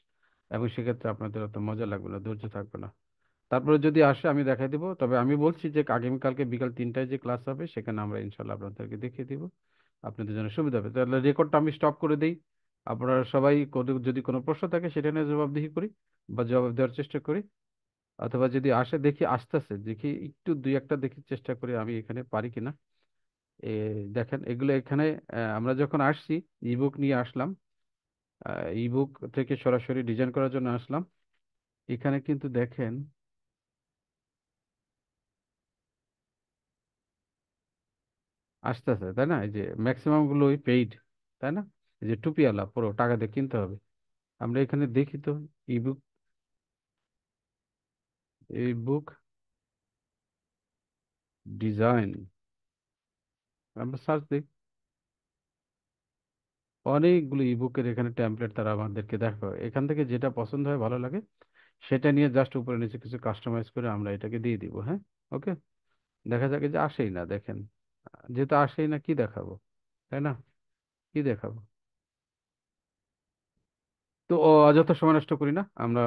Speaker 1: এবং সেক্ষেত্রে আপনাদের অত মজা লাগবে না, ধৈর্য থাকবে না। তারপরে যদি আসে আমি দেখাই দিব, তবে আমি বলছি যে আগামীকালকে বিকাল 3টায় যে ক্লাস হবে সেখানে আমরা ইনশাল্লাহ আপনাদেরকে দেখিয়ে দিব, আপনাদের জন্য সুবিধা হবে। তাহলে রেকর্ডটা আমি স্টপ করে দিই, আপনারা সবাই যদি কোনো প্রশ্ন থাকে সেটা নিয়ে জবাবদিহি করি বা জবাব দেওয়ার চেষ্টা করি, অথবা যদি আসে দেখি আসতেছে দেখি একটু দুই একটা দেখি চেষ্টা করি আমি এখানে পারি কিনা। এ দেখেন এগুলো এখানে আমরা যখন আসছি ইবুক নিয়ে আসলাম, ইবুক থেকে সরাসরি ডিজাইন করার জন্য আসলাম, এখানে কিন্তু দেখেন আসতেছে তাই না, এই যে ম্যাক্সিমাম গুলোই পেইড, তাই না, এই যে টুপিওয়ালা পুরো টাকা দিয়ে কিনতে হবে। আমরা এখানে দেখি তো ইবুক, ইবুক ডিজাইন, আমরা সার্চ দিই, অনেকগুলো ইবুকের এখানে টেমপ্লেট তারা আমাদেরকে দেখাবে, এখান থেকে যেটা পছন্দ হয় ভালো লাগে সেটা নিয়ে জাস্ট উপরে নিচে কিছু কাস্টমাইজ করে আমরা এটাকে দিয়ে দিব। হ্যাঁ, ওকে, দেখা যাক এই যে আসেই না, দেখেন যেহেতু আসেই না কি দেখাবো, তাই না, কি দেখাবো। তো অযথা সময় নষ্ট করি না, আমরা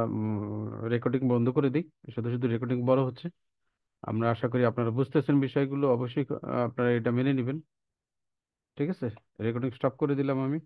Speaker 1: রেকর্ডিং বন্ধ করে দিই, শুধু শুধু রেকর্ডিং বড় হচ্ছে। আমরা আশা করি আপনারা বুঝতেছেন বিষয়গুলো, অবশ্যই আপনারা এটা মেনে নেবেন। ঠিক আছে, রেকর্ডিং স্টপ করে দিলাম আমি।